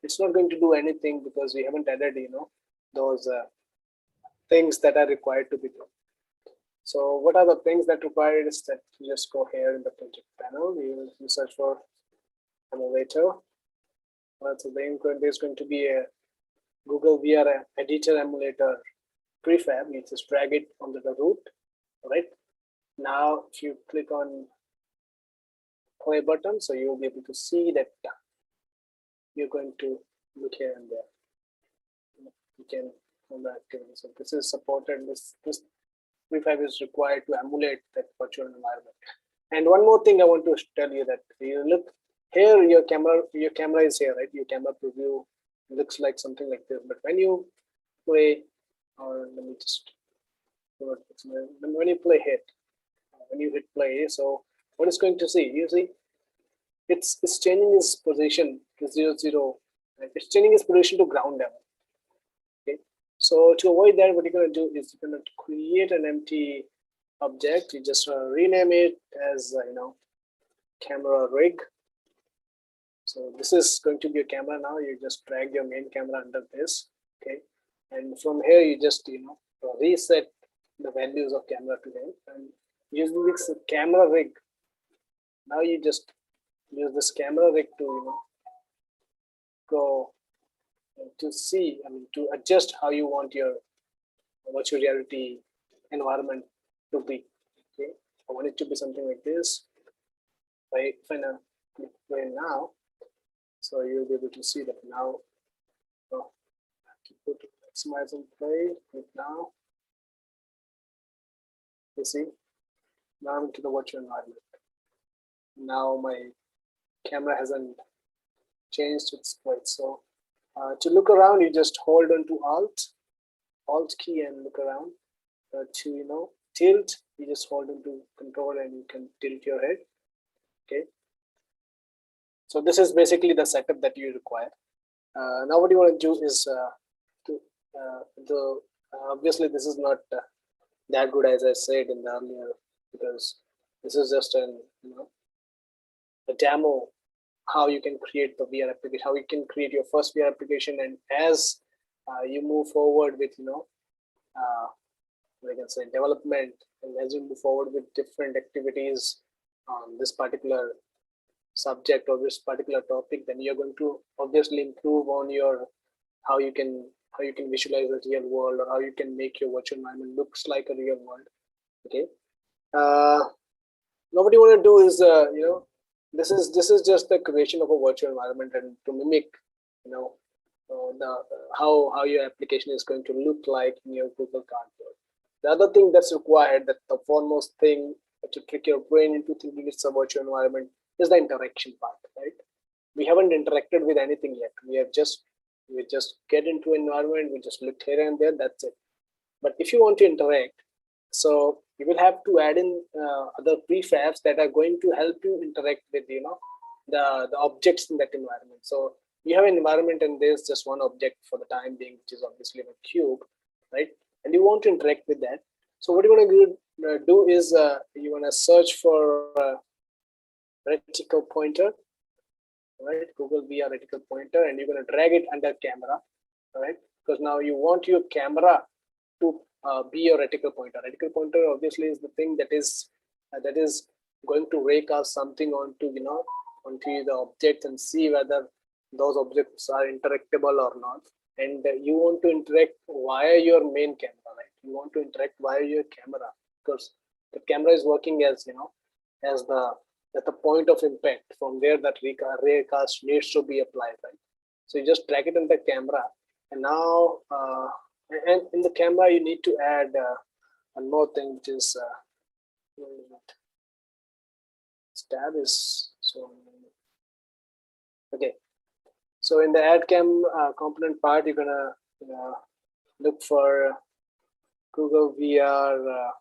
it's not going to do anything because we haven't added, those things that are required to be done. So what are the things that required is that you just go here in the project panel, you search for emulator. So there's going to be a Google VR editor emulator prefab. You just drag it onto the root, right? Now, if you click on play button, so you'll be able to see that you're going to look here and there. You can on the activity. So this is supported. This prefab is required to emulate that virtual environment. And one more thing I want to tell you, that you look here, your camera is here, right? Your camera preview looks like something like this. But when you play, or let me just, when you play hit, when you hit play, so what it's going to see? You see, it's changing its position to 0, 0. It's changing its position to ground level. Okay. So to avoid that, what you're going to do is you're going to create an empty object. You just rename it as camera rig. So this is going to be a camera now. You just drag your main camera under this. Okay. And from here, you just reset the values of camera to them, and using this camera rig. Now you just use this camera rig to go to see, to adjust how you want your virtual reality environment to be. Okay, I want it to be something like this. If I now click play now, so you'll be able to see that now. Oh, I have to put maximize and play. Click now. You see, now I'm into the virtual environment. Now my camera hasn't changed its place. So to look around, you just hold on to Alt key and look around. To tilt, you just hold on to Control and you can tilt your head. Okay. So this is basically the setup that you require. Now what you want to do is obviously this is not that good as I said in the earlier, because this is just a demo how you can create the VR application, how you can create your first VR application, and as you move forward with I can say development, and as you move forward with different activities on this particular subject or this particular topic, then you're going to obviously improve on your how you can visualize the real world, or how you can make your virtual environment looks like a real world. Okay. Now what you want to do is this is just the creation of a virtual environment, and to mimic how your application is going to look like in your Google Cardboard. The other thing that's required, that the foremost thing to trick your brain into thinking it's a virtual environment, is the interaction part, right? We haven't interacted with anything yet. We just get into an environment, we just look here and there, that's it. But if you want to interact, so you will have to add in other prefabs that are going to help you interact with the objects in that environment. So you have an environment and there's just one object for the time being, which is obviously a cube, right? And you want to interact with that. So what you want to do is you want to search for reticle pointer, right? Google VR reticle pointer, and you're going to drag it under camera, right? Because now you want your camera to be your reticle pointer. Reticle pointer obviously is the thing that is going to raycast something onto onto the object and see whether those objects are interactable or not. And you want to interact via your main camera, right? You want to interact via your camera, because the camera is working as as the point of impact from where that raycast needs to be applied, right? So you just drag it in the camera, and now and in the camera you need to add one more thing, which is tab is so okay. So in the add cam component part, you're gonna look for Google VR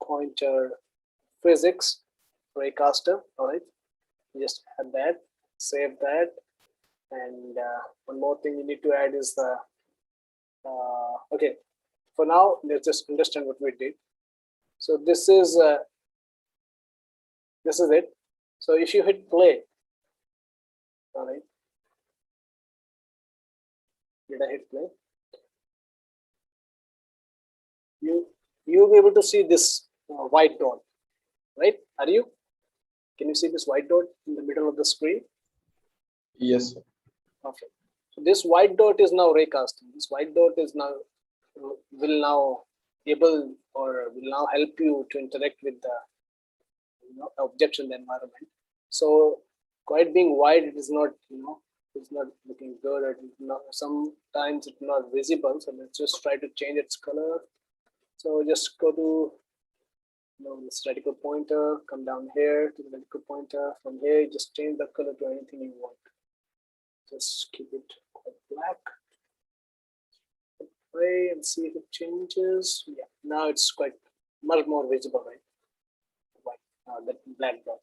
pointer physics raycaster. All right, just add that, save that, and one more thing you need to add is the okay. For now, let's just understand what we did. So this is it. So if you hit play, all right. Did I hit play? You'll be able to see this white dot, right? Are you? Can you see this white dot in the middle of the screen? Yes, sir. Okay. So this white dot is now raycasting. This white dot is now will now help you to interact with the objects in the environment. So quite being white, it is not it's not looking good, or sometimes it's not visible. So let's just try to change its color. So just go to this reticle pointer, come down here to the reticle pointer. From here, just change the color to anything you want. Just keep it quite black. Play and see if it changes. Yeah, now it's quite much more visible, right? White, that black dot.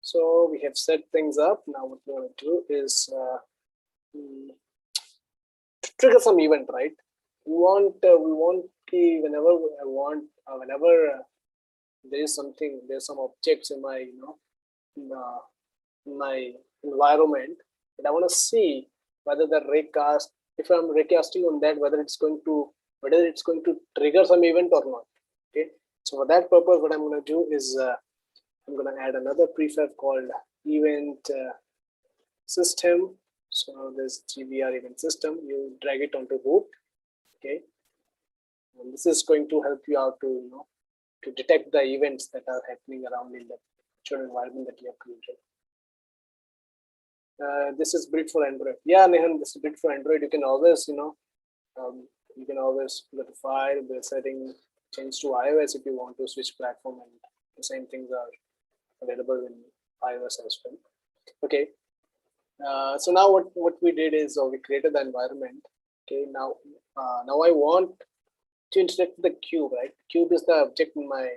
So we have set things up. Now what we want to do is to trigger some event, right? We want whenever there's some objects in my in my environment, and I want to see whether the raycast, if I'm raycasting on that, whether it's going to trigger some event or not. Okay. So for that purpose, what I'm going to do is I'm going to add another prefab called event system. So this GVR event system, you drag it onto root, Okay, and this is going to help you out to to detect the events that are happening around in the virtual environment that you have created. This is built for Android. Yeah, Nehan, this is built for Android. You can always you can always go to file, the setting, change to iOS if you want to switch platform, and the same things are available in iOS as well. Okay. So now what we did is we created the environment. Okay. Now I want to interact with the cube, right? Cube is the object in my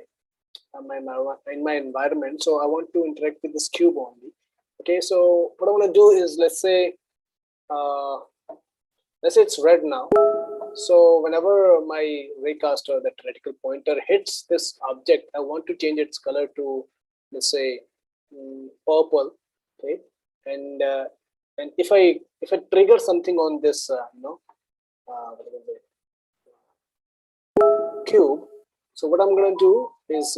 environment. So I want to interact with this cube only. Okay. So what I want to do is let's say it's red now. So whenever my raycaster, that reticle pointer, hits this object, I want to change its color to, let's say, purple. Okay, and if I trigger something on this, cube, so what I'm going to do is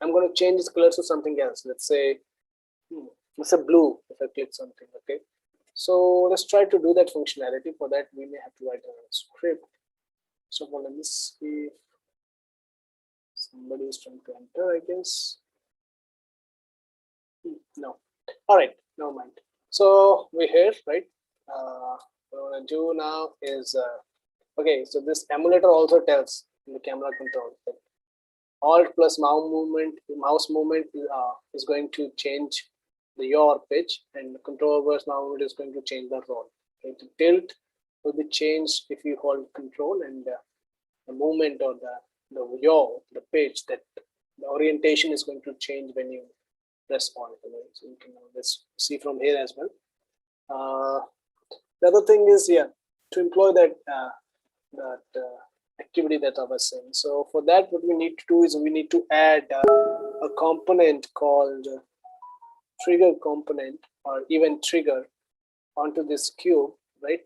I'm going to change its color to something else. Let's say blue. If I click something, okay. So let's try to do that functionality. For that, we may have to write a script. So let me see if somebody is trying to enter, I guess. No. All right, never mind. So we're here, right? What I want to do now is, okay, so this emulator also tells in the camera control that Alt plus mouse movement is going to change your pitch, and the control versus mouse movement is going to change the role. Okay, the tilt will be changed if you hold control, and the movement or the yaw, the pitch, that the orientation is going to change when you press Alt. Right? So you can always see from here as well. The other thing is, yeah, to employ that activity that I was saying. So for that, what we need to do is we need to add a component called trigger component, or even trigger, onto this cube, right?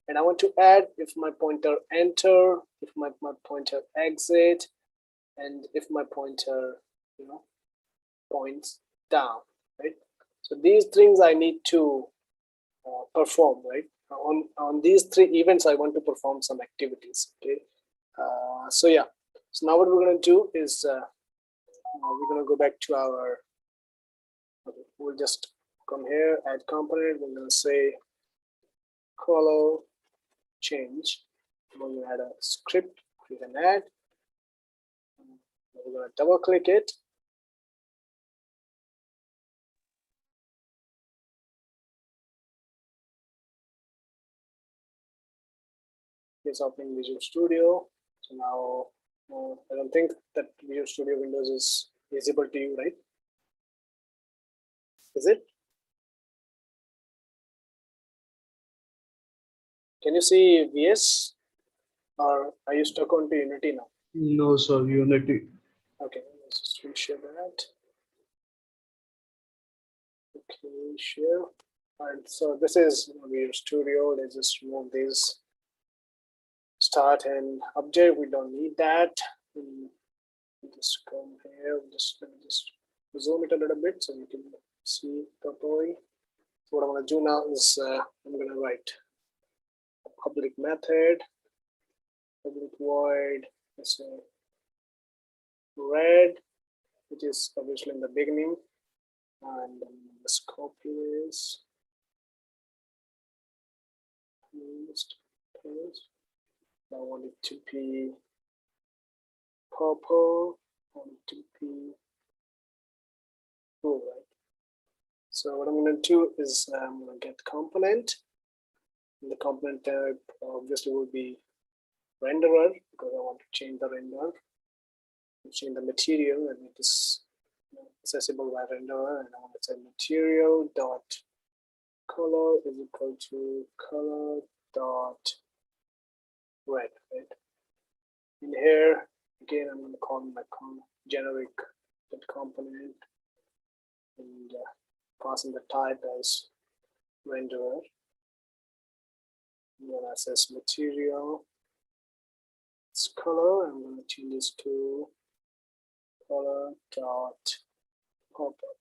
And I want to add if my pointer enter, if my pointer exit, and if my pointer points down, right? So these things I need to perform, right? On these three events, I want to perform some activities. Okay. So yeah. So now what we're going to do is we're going to go back to our. Okay, we'll just come here, add component. We're going to say color change. We're going to add a script. We can add. We're going to double click it. It's opening Visual Studio. So now I don't think that Visual Studio Windows is visible to you, right? Is it? Can you see VS, or are you stuck onto Unity now? No, sir, Unity. Okay, let's just reshare that. Okay, share. And so this is Visual Studio. Let's just remove this start and object. We don't need that. Just come here. Just zoom it a little bit so you can see properly. So what I'm going to do now is I'm going to write a public method, public void, let's say red, which is obviously in the beginning, and then just copy this. I want it to be purple, I want it to be blue, right? So what I'm going to do is I'm going to get component. And the component type obviously will be renderer, because I want to change the render, change the material, and it is accessible by renderer. And I want to say material dot color is equal to color dot red, right? In here again, I'm going to call my generic component and passing the type as renderer. I'm going to access material, its color. I'm going to change this to color dot purple.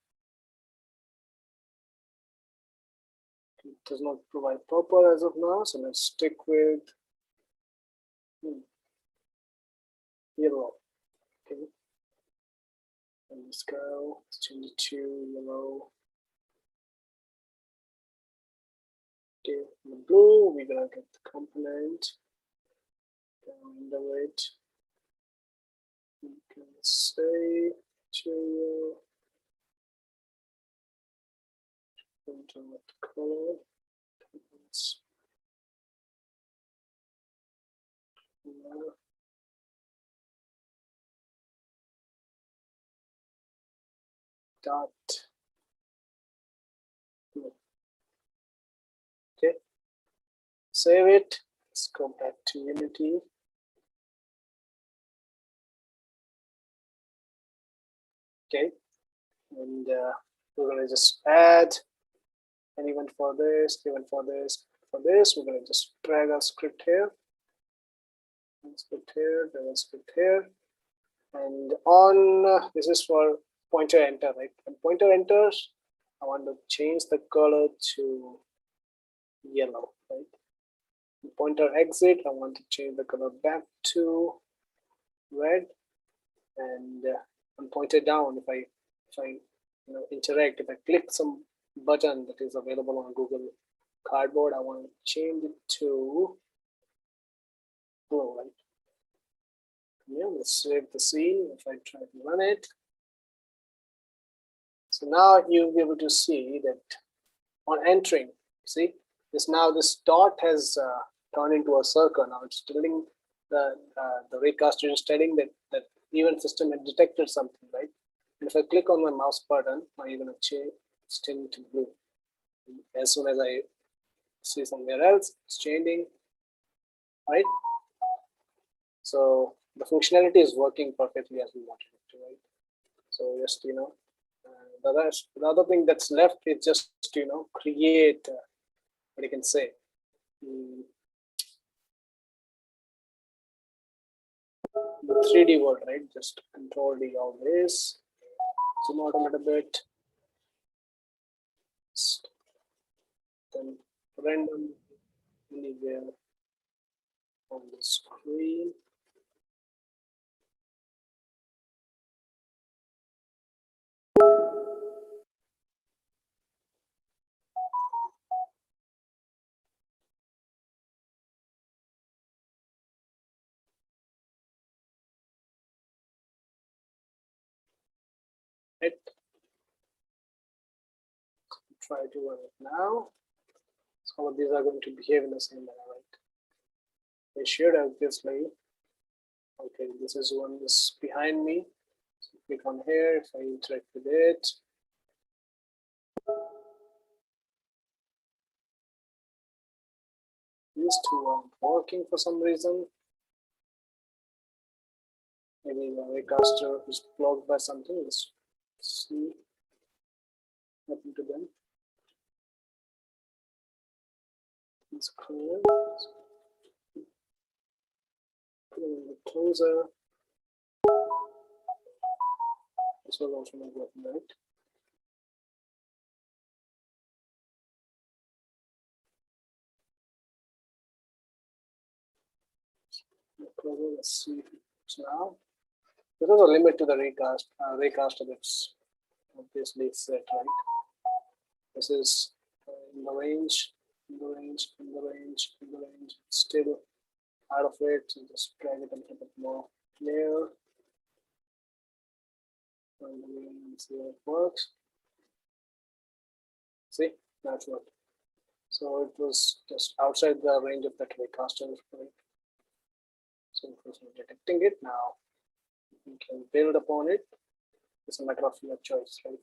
It does not provide purple as of now, so let's stick with Yellow. Okay. And let's go. Let's change it to yellow. Okay, in the blue, we're gonna get the component down under it. We can say to what color. Dot. Okay. Save it. Let's go back to Unity. Okay. And we're gonna just add an event for this, event for this, for this. We're gonna just drag our script here. Script here, then a script here. And on this is for pointer enter, right? When pointer enters, I want to change the color to yellow, right? When pointer exit, I want to change the color back to red. And when pointer down, if I interact, if I click some button that is available on Google Cardboard, I want to change it to blue, right? Yeah, let's save the scene. If I try to run it, so now you'll be able to see that on entering, see this now this dot has turned into a circle. Now it's telling the raycaster is telling that event system had detected something, right? And if I click on my mouse button, now you're gonna change to blue. As soon as I see somewhere else, it's changing, right? So the functionality is working perfectly as we wanted it to, right? So just the other thing that's left is just create what you can say the 3D world, right? Just Control D always. Zoom out a little bit. Then random anywhere on the screen. Right. Try to run it now. Some of these are going to behave in the same manner, right? They should obviously. Okay, this is one is behind me. So click on here. If I interact with it, these two aren't working for some reason. Maybe the raycaster is blocked by something. Let's see what happened to them. It's clear. Put it a little closer. This was also not working, right? Closer. Let's see if it's now. There is a limit to the raycaster that's obviously set, right? This is in the range, in the range, in the range, in the range. It's still out of it, so just drag it a little bit more clear. And see how it works. See, that's what. So it was just outside the range of that raycaster, right? So it was detecting it. Now you can build upon it. It's a matter of your choice, right?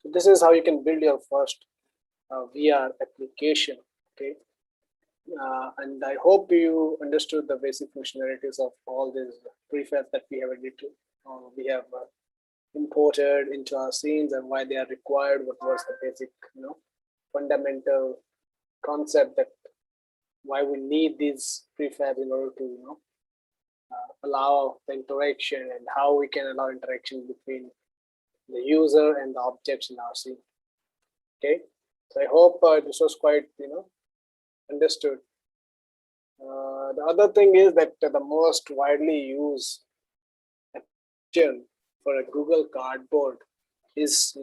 So this is how you can build your first VR application. Okay, and I hope you understood the basic functionalities of all these prefabs that we have edited. We have imported into our scenes and why they are required. What was the basic, fundamental concept that why we need these prefabs in order to, allow the interaction and how we can allow interaction between the user and the objects in our scene. Okay, so I hope this was quite understood. The other thing is that the most widely used application for a Google Cardboard is, the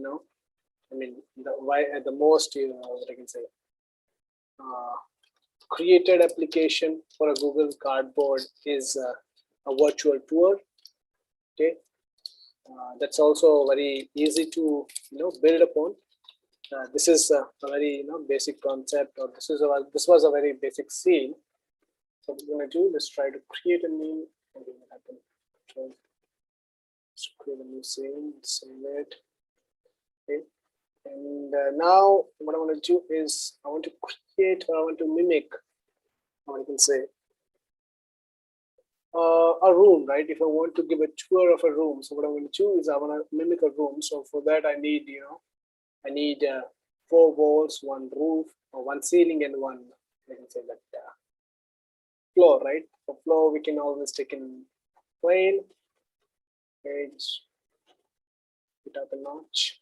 most, what I can say, created application for a Google Cardboard is a virtual tour. Okay, that's also very easy to build upon. This is a very basic concept, or this was a very basic scene. So what we're going to do, let's try to create a new. Let's create a new scene, save it. Okay, and now what I want to do is I want to create, or I want to mimic, or I can say, a room, right? If I want to give a tour of a room, so what I'm going to do is I want to mimic a room. So for that, I need, I need 4 walls, 1 roof, or 1 ceiling, and 1, I can say that floor, right? For floor, we can always take in plane. Okay, just put up a notch.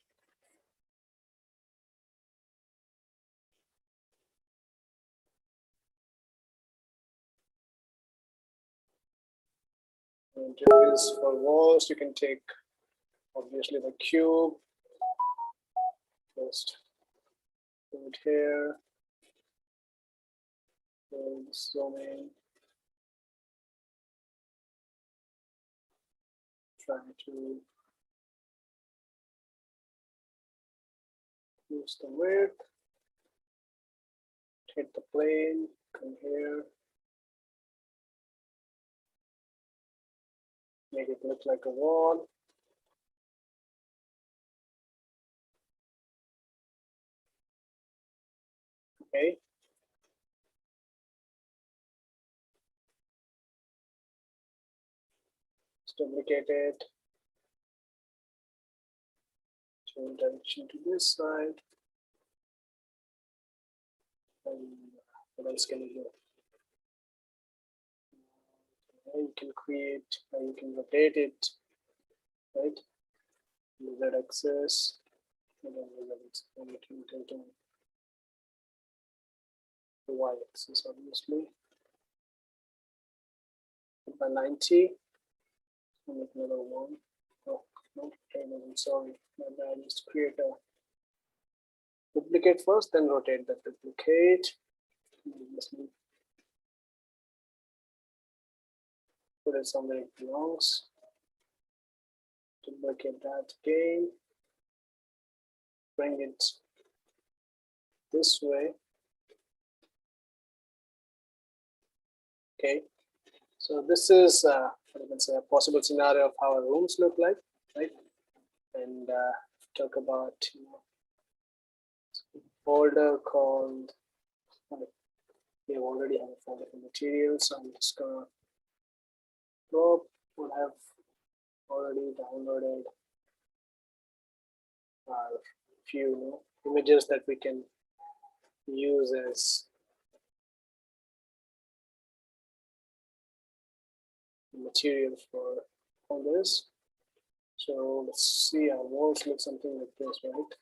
And this for walls, you can take obviously the cube. Just put it here. Zoom in. Try to use the width. Hit the plane. Come here. Make it look like a wall. Okay. Let's duplicate it. Change direction to this side. And what else can you do? You can create, you can rotate it, right? Z axis, and then the Y axis, obviously. By 90, and make another one. Oh, no, I'm sorry. My bad. Just create a duplicate first, then rotate the duplicate. Put it somewhere it belongs. Duplicate that again. Bring it this way. Okay. So this is what I can say, a possible scenario of how our rooms look like, right? And talk about folder called. We already have a folder for materials, so I'm just gonna go. Would have already downloaded a few images that we can use as material for all this. So let's see, our walls look something like this, right?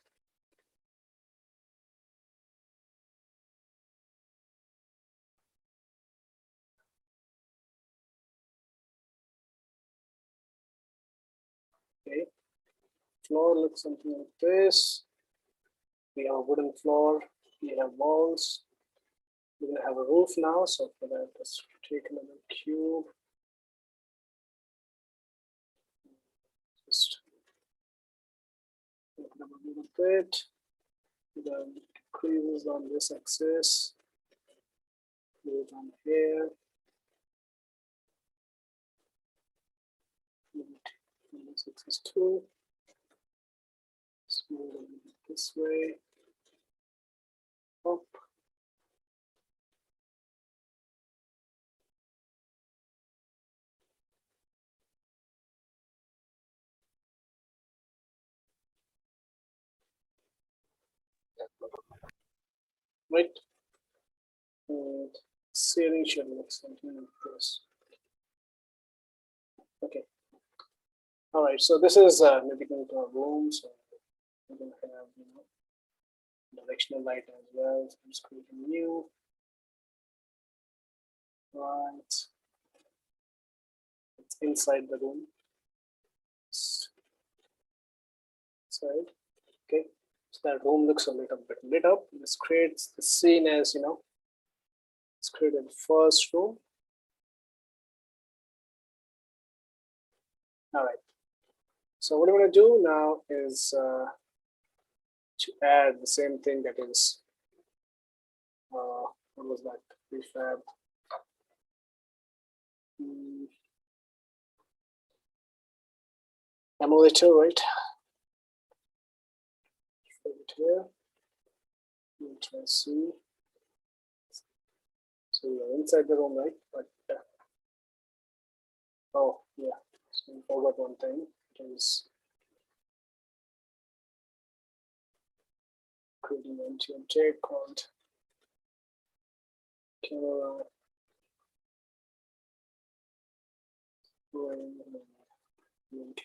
Okay, floor looks something like this. We have a wooden floor, we have walls. We're gonna have a roof now, so for that, let's take another cube. Just open up a little bit. Then creases on this axis. Move on here. This axis too. Let's move it this way. Up. Right. And ceiling should look something like this. Okay. All right. So this is maybe going to a room. So we're going to have directional light as well. So I'm just creating new. Right. It's inside the room. Side. Okay. So that room looks a little bit lit up. This creates the scene as, it's created the first room. All right. So what I'm going to do now is to add the same thing that is, what was that? Prefab. Emulator, right? Put it here. Try to see. So you're inside the room, right? But oh yeah, so we forgot one thing. It is creating an empty object called camera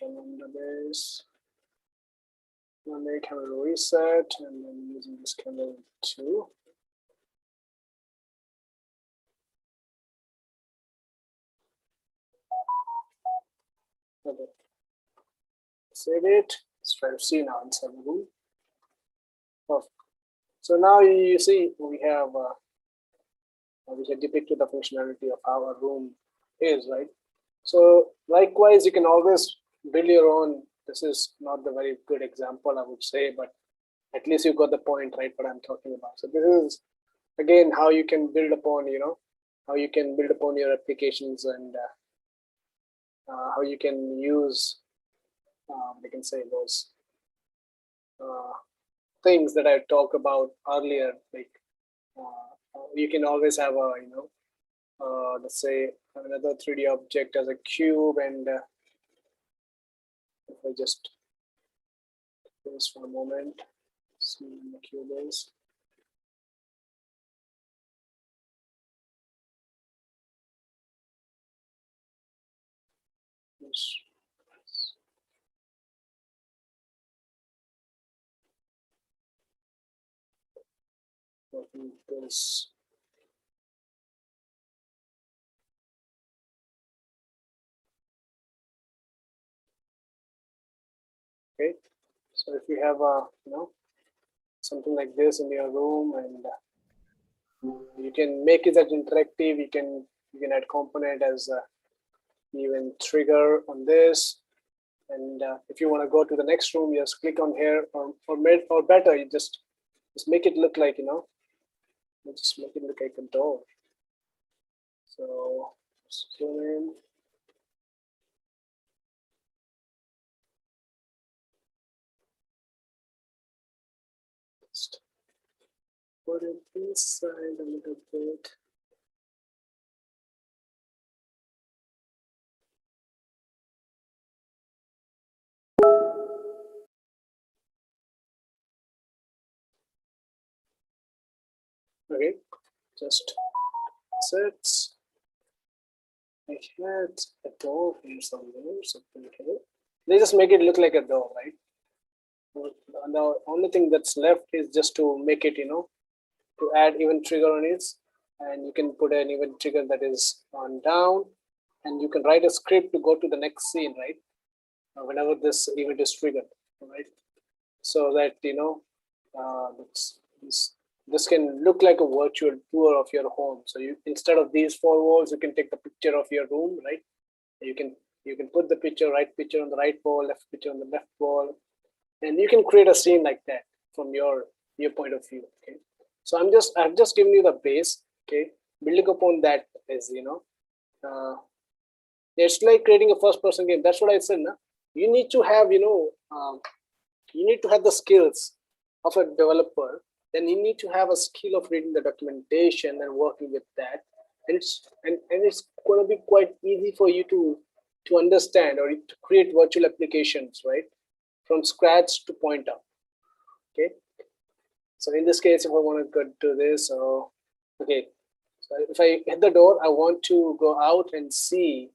camera database. We'll make camera reset and then using this camera 2. Okay. Save it. Let's try to see now inside the room. Perfect. So now you see we have depicted the functionality of how a room is, right? So likewise, you can always build your own. This is not the very good example, I would say, but at least you got the point, right? What I'm talking about. So this is again how you can build upon, how you can build upon your applications and how you can use, we can say those things that I talked about earlier. Like you can always have a, let's say another 3D object as a cube, and if I just do this for a moment, see what the cube is. This. Okay, so if you have a, something like this in your room, and you can make it as interactive. You can add component as even trigger on this, and if you want to go to the next room, just click on here, or better, you just make it look like, just make it look like a door. So zoom in. Just put it inside a little bit. Okay, just sets. I had a door here somewhere, something here. They just make it look like a door, right? The only thing that's left is just to make it, to add event trigger on it, and you can put an event trigger that is on down, and you can write a script to go to the next scene, right? Whenever this event is triggered, right? So that this can look like a virtual tour of your home. So you, instead of these 4 walls, you can take the picture of your room, right? You can put the picture, right picture on the right wall, left picture on the left wall, and you can create a scene like that from your point of view. Okay, so I've just given you the base. Okay, building upon that is, it's like creating a first person game. That's what I said. You need to have, you need to have the skills of a developer. Then you need to have a skill of reading the documentation and working with that, and it's going to be quite easy for you to understand or to create virtual applications, right, from scratch to point up. Okay, so in this case, if I want to go to this, so okay, so if I hit the door, I want to go out and see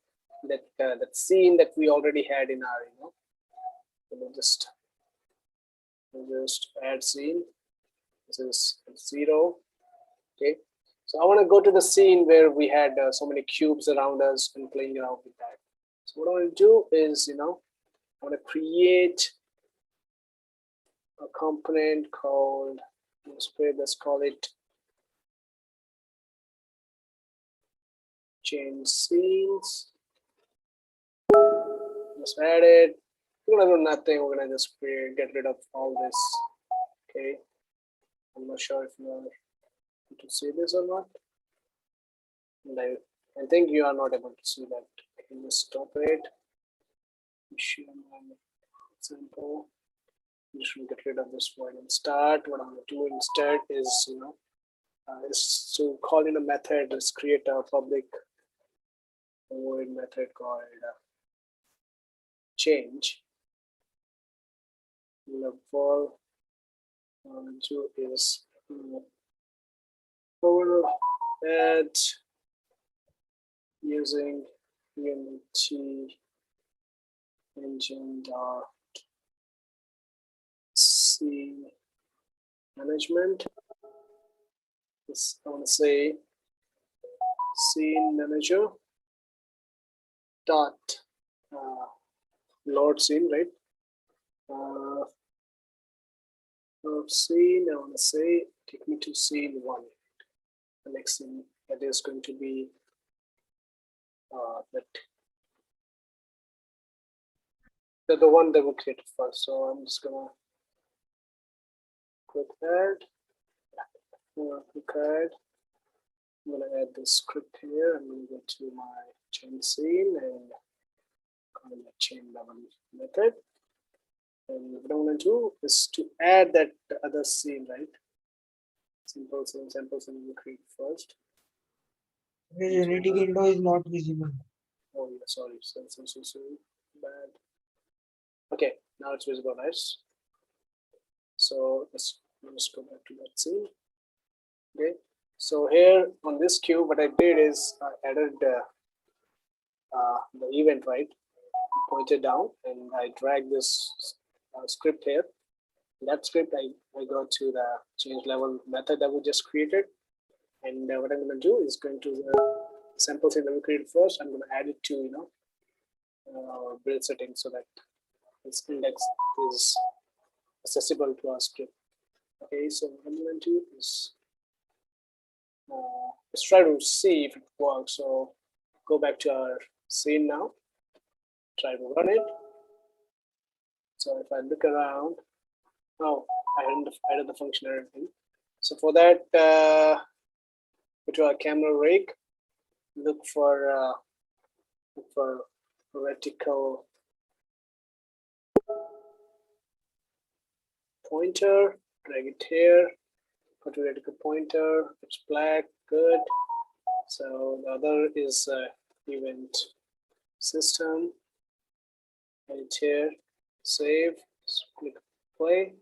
that that scene that we already had in our, we'll just add scene. This is 0. Okay, So I want to go to the scene where we had so many cubes around us and playing around with that. So what I want to do is, I want to create a component called, let's call it change scenes. Just add it. We're gonna do nothing. We're gonna just get rid of all this. Okay. I'm not sure if you're able to see this or not. And I think you are not able to see that. Can you stop it? Share my example. I'm just gonna get rid of this void and start. What I'm gonna do instead is, is to call in a method. Let's create a public void method called change. Level to is add using Unity engine scene management. This I want to say scene manager dot load scene, right? Load scene. I want to say take me to scene 1. The next scene that is going to be the one that we created first. So I'm just gonna click add. Click add. I'm gonna add the script here. I'm gonna go to my change scene and call it chain level method. And what I'm gonna do is to add that other scene, right? Simple scene, sample scene we create first. The Unity window is not visible. Oh yeah, sorry, so bad. Okay, now it's visible, nice. So let's go back to that scene. Okay, so here on this cube, what I did is I added the event, right? Pointed down, and I drag this script here. In that script, I go to the change level method that we just created, and what I'm going to do is going to the sample scene that we created first. I'm going to add it to build settings so that this index is accessible to our script. Okay, so what I'm going to do is let's try to see if it works. So go back to our scene now, try to run it. So if I look around, oh, I hadn't added the functionality. So for that, go to our camera rig, look for vertical pointer, drag it here, go to vertical pointer, it's black, good. So the other is event system, edit here, save, click play.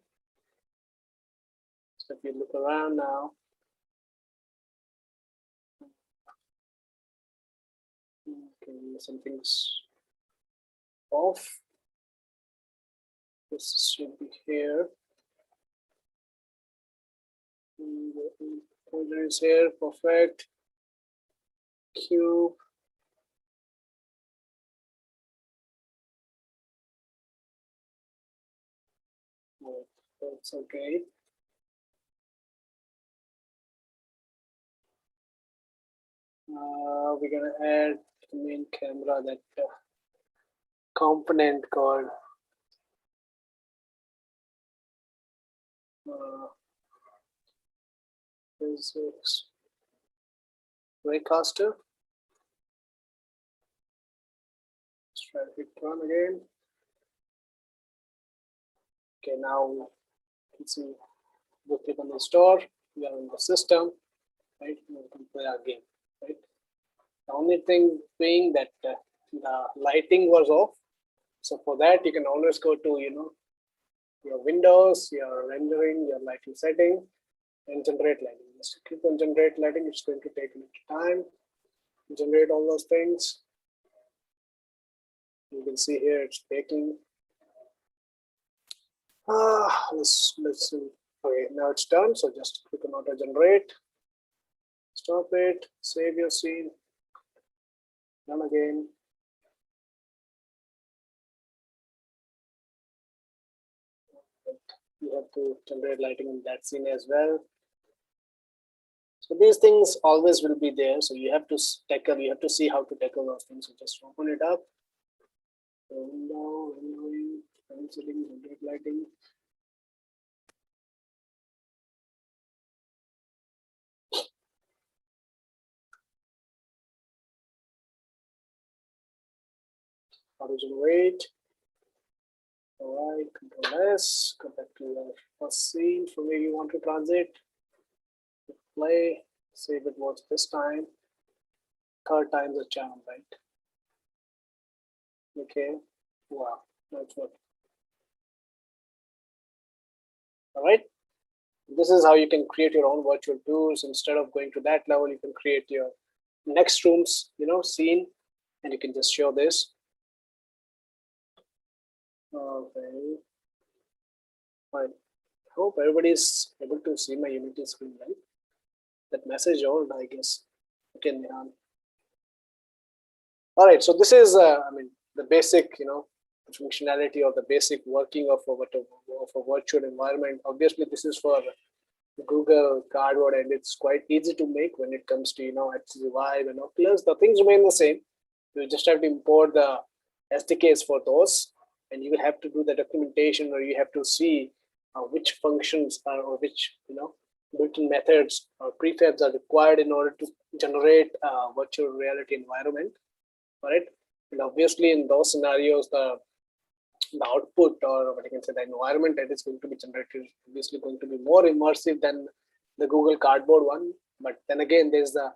So if you look around now, okay, something's off. This should be here. Pointer is here, perfect. Cube. That's okay. We're gonna add the main camera, that component called physics raycaster. Let's try to hit run again. Okay, now you can see we click on the store, we are in the system, right? We can play our game, right? The only thing being that the lighting was off. So for that, you can always go to your windows, your rendering, your lighting setting, and generate lighting. Just click on generate lighting. It's going to take a little time to generate all those things. You can see here it's taking. Let's see. Okay, now it's done. So just click on auto generate. Stop it, save your scene, run again. You have to generate lighting in that scene as well. So these things always will be there. So you have to tackle, you have to see how to tackle those things. So just open it up. Window, settings, generate lighting. Horizon weight. All right, Control S. Go back to your first scene from where you want to transit. Play. Save it was this time. Third time the charm, right? Okay. Wow, that's good. All right. This is how you can create your own virtual tours. Instead of going to that level, you can create your next room's, scene, and you can just show this. Okay. Fine. I hope everybody's able to see my Unity screen, right? That message old, I guess. Okay, Nihan. All right, so this is, the basic, functionality or the basic working of a virtual environment. Obviously, this is for Google Cardboard, and it's quite easy to make when it comes to, HTC Vive and Oculus. The things remain the same. You just have to import the SDKs for those, and you will have to do the documentation, or you have to see which functions are, or which, built-in methods or prefabs are required in order to generate a virtual reality environment. Right, and obviously in those scenarios, the output, or what I can say, the environment that is going to be generated is obviously going to be more immersive than the Google Cardboard one. But then again, there's a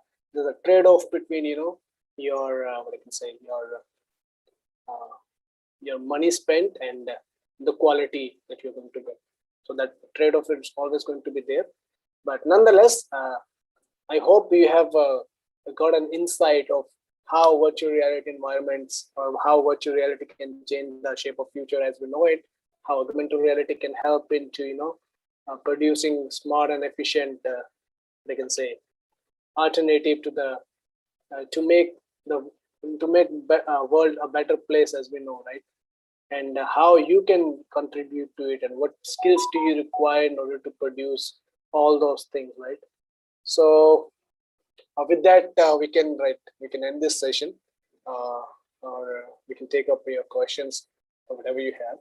trade-off between your what I can say, your money spent and the quality that you're going to get. So that trade-off is always going to be there. But nonetheless, I hope you have got an insight of how virtual reality environments, or how virtual reality can change the shape of future as we know it, how augmented reality can help into producing smart and efficient, they can say, alternative to the to make world a better place as we know, right? And how you can contribute to it, and what skills do you require in order to produce all those things, right? So with that, we can end this session, or we can take up your questions or whatever you have.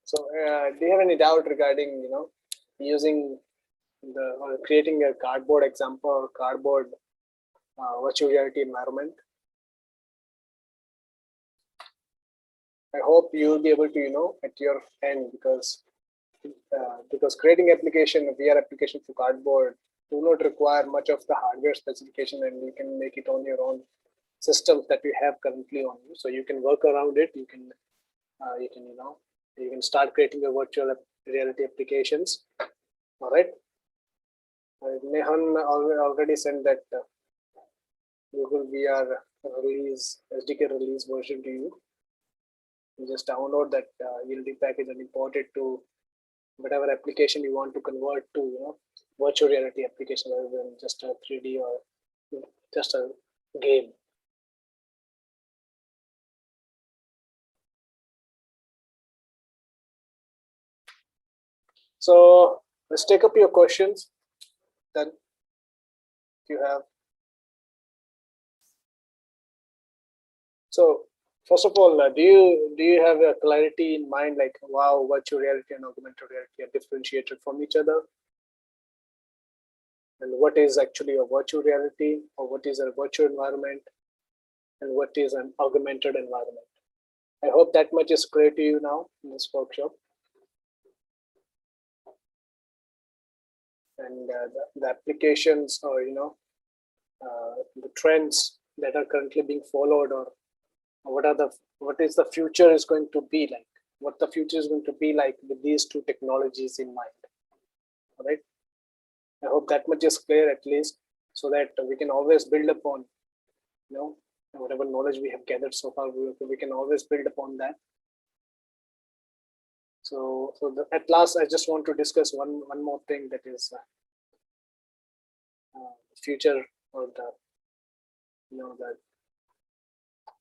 So, do you have any doubt regarding using or creating a cardboard example or cardboard virtual reality environment? I hope you will be able to at your end, because creating application, a VR application for cardboard, do not require much of the hardware specification, and you can make it on your own systems that you have currently on you. So you can work around it. You can you can start creating your virtual reality applications. All right. Nehan already sent that Google VR release SDK release version to you. You just download that Unity package and import it to whatever application you want to convert to virtual reality application, rather than just a 3D or just a game. So let's take up your questions then, if you have. So first of all, do you have a clarity in mind, like, wow, virtual reality and augmented reality are differentiated from each other? And what is actually a virtual reality, or what is a virtual environment, and what is an augmented environment? I hope that much is clear to you now in this workshop. And the applications, or the trends that are currently being followed, or what is the future is going to be like, what the future is going to be like with these two technologies in mind. All right. I hope that much is clear, at least, so that we can always build upon whatever knowledge we have gathered so far, we can always build upon that. So at last, I just want to discuss one more thing, that is future, or the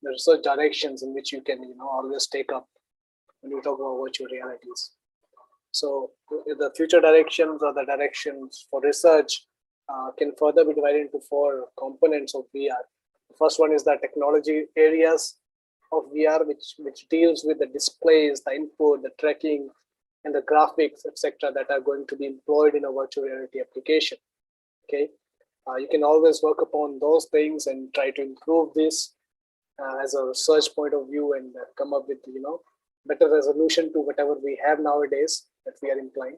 research directions in which you can always take up when you talk about virtual realities. So the future directions, or the directions for research, can further be divided into 4 components of VR. The first one is the technology areas of VR, which deals with the displays, the input, the tracking, and the graphics, etc., that are going to be employed in a virtual reality application. Okay, you can always work upon those things and try to improve this as a research point of view, and come up with better resolution to whatever we have nowadays that we are implying.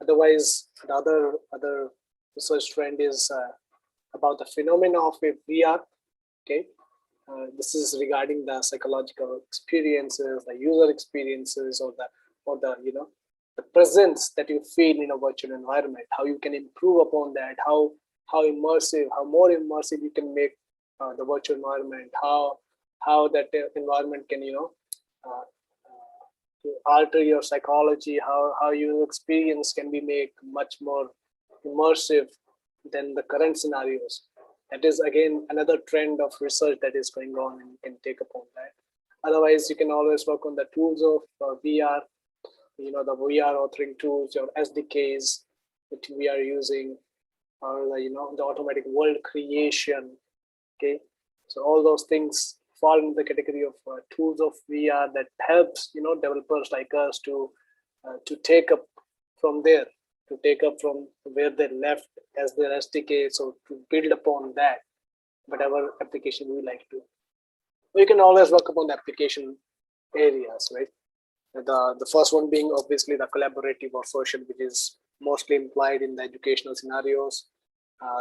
Otherwise, the other research trend is about the phenomena of a VR. Okay, this is regarding the psychological experiences, the user experiences, or the presence that you feel in a virtual environment. How you can improve upon that. How more immersive you can make the virtual environment. How that environment can alter your psychology. How your experience can be made much more immersive than the current scenarios. That is again another trend of research that is going on, and you can take upon that. Otherwise, you can always work on the tools of VR, the VR authoring tools, your SDKs that we are using, or the automatic world creation. Okay, so all those things fall in the category of tools of VR that helps developers like us to take up from there, to take up from where they left as their SDK, so to build upon that, whatever application we like to. You can always work upon the application areas, right? The first one being obviously the collaborative or social, which is mostly implied in the educational scenarios.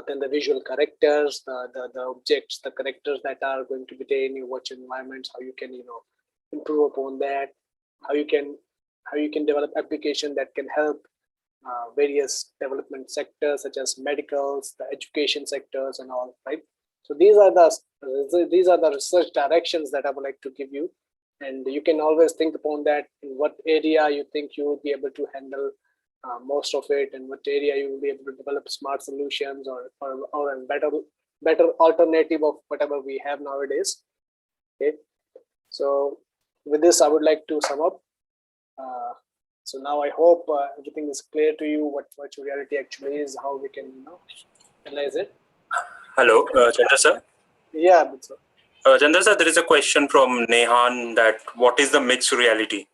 Then the visual characters, the objects, the characters that are going to be there in your virtual environments, how you can improve upon that, how you can develop application that can help various development sectors such as medicals, the education sectors, and all, right? So these are the research directions that I would like to give you, and you can always think upon that, in what area you think you will be able to handle most of it, and what area you will be able to develop smart solutions or a better alternative of whatever we have nowadays. Okay, so with this, I would like to sum up. So now I hope everything is clear to you, what virtual reality actually is, how we can analyze it. Hello, Chander sir. Yeah, sir. Chander sir, there is a question from Nehan that what is the mixed reality?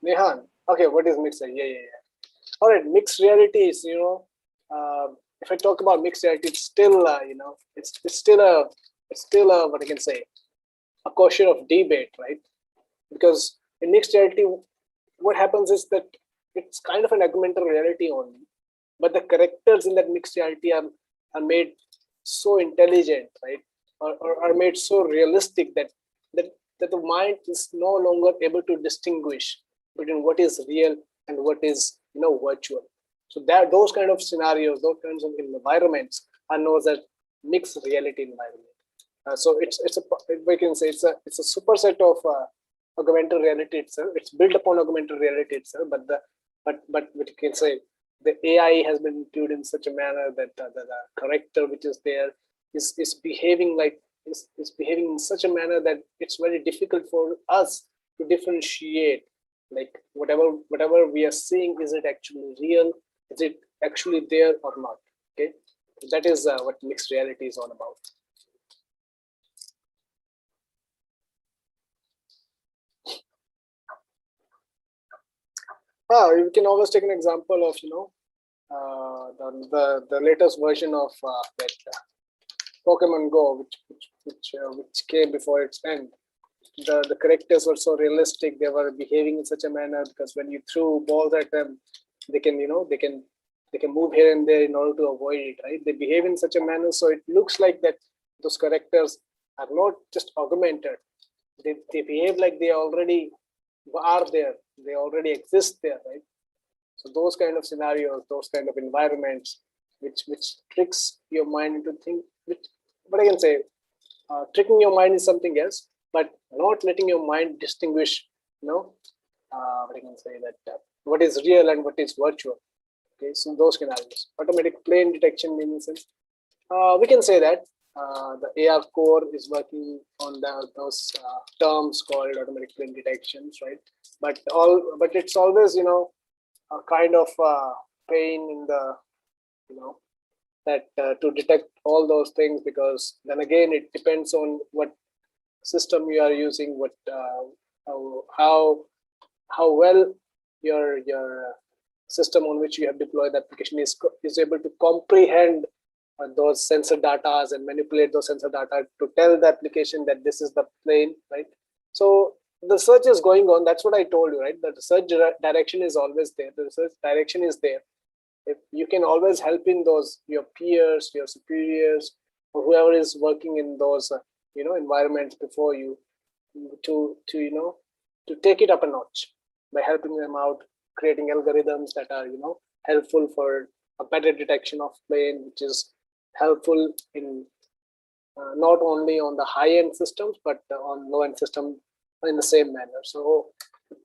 Nehan, okay, what is mixed reality? Yeah. All right, mixed reality is if I talk about mixed reality, it's still it's still a what I can say, a question of debate, right? Because in mixed reality, what happens is that it's kind of an augmented reality only, but the characters in that mixed reality are made so intelligent, right? Or are made so realistic that the mind is no longer able to distinguish between what is real and what is virtual. So that those kind of scenarios, those kinds of environments are known as mixed reality environment. So we can say it's a superset of augmented reality itself. It's built upon augmented reality itself, but we can say the AI has been included in such a manner that the character which is there is behaving in such a manner that it's very difficult for us to differentiate, like whatever we are seeing, is it actually real, is it actually there or not. Okay, that is what mixed reality is all about. You can always take an example of the latest version of Pokemon Go, which came before its end. The characters were so realistic; they were behaving in such a manner because when you threw balls at them, they can move here and there in order to avoid it. Right? They behave in such a manner, so it looks like that those characters are not just augmented; they behave like they already are there. They already exist there, right? So those kind of scenarios, those kind of environments, which tricks your mind into think. But I can say, Tricking your mind is something else, but not letting your mind distinguish, what I can say that what is real and what is virtual. Okay, so those scenarios. Automatic plane detection means we can say that the AR core is working on those terms called automatic plane detections, right? But it's always a kind of pain in the that to detect all those things, because then again it depends on what system you are using, what how well your system on which you have deployed the application is able to comprehend those sensor data and manipulate those sensor data to tell the application that this is the plane, right? So the search is going on. That's what I told you, right? The research direction is always there. The research direction is there. If you can always help in those, your peers, your superiors, or whoever is working in those environments before you, to take it up a notch by helping them out, creating algorithms that are helpful for a better detection of plane, which is helpful in not only on the high-end systems but on low-end system in the same manner. So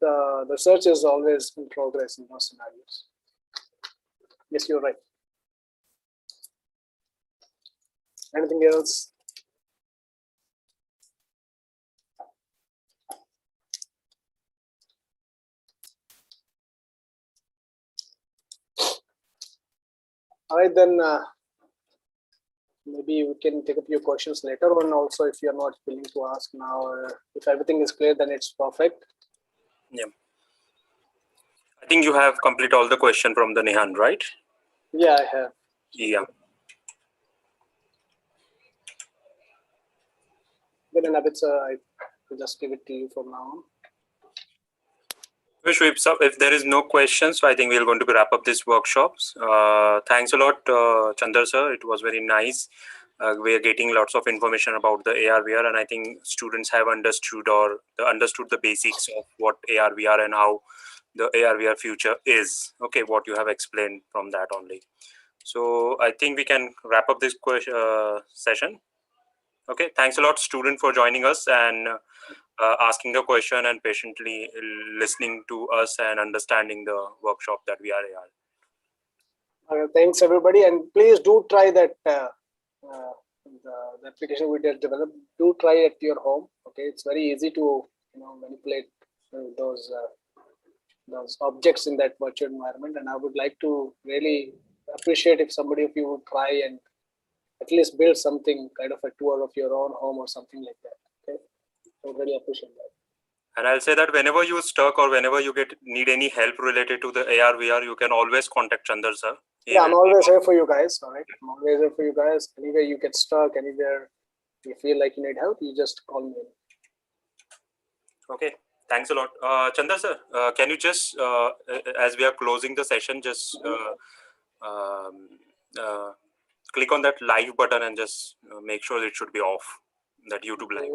the research is always in progress in those scenarios. Yes, you're right. Anything else? All right, then maybe we can take up your questions later on also, if you're not willing to ask now, or if everything is clear, then it's perfect. Yeah. I think you have completed all the question from the Nehan, right? Yeah, I have. Yeah. Then Abid, I will just give it to you from now on. If there is no questions, so I think we're going to wrap up this workshops. Thanks a lot, Chander sir. It was very nice. We are getting lots of information about the AR/VR, and I think students have understood the basics of what AR/VR and how the AR/VR future is. Okay, what you have explained from that only. So I think we can wrap up this session. Okay, thanks a lot, student, for joining us and asking the question and patiently listening to us and understanding the workshop that we are in. Thanks everybody, and please do try that the application we just developed. Do try at your home. Okay, it's very easy to manipulate those objects in that virtual environment, and I would like to really appreciate if somebody of you would try and at least build something kind of a tour of your own home or something like that. Okay, I would really appreciate that. And I'll say that whenever you're stuck or whenever you need any help related to the AR/VR, you can always contact Chander sir. Yeah, I'm always here for you guys. All right, I'm always here for you guys. Anywhere you get stuck, anywhere you feel like you need help, you just call me. Okay, thanks a lot, Chander sir. Can you just, as we are closing the session, just click on that live button and just make sure it should be off, that YouTube live.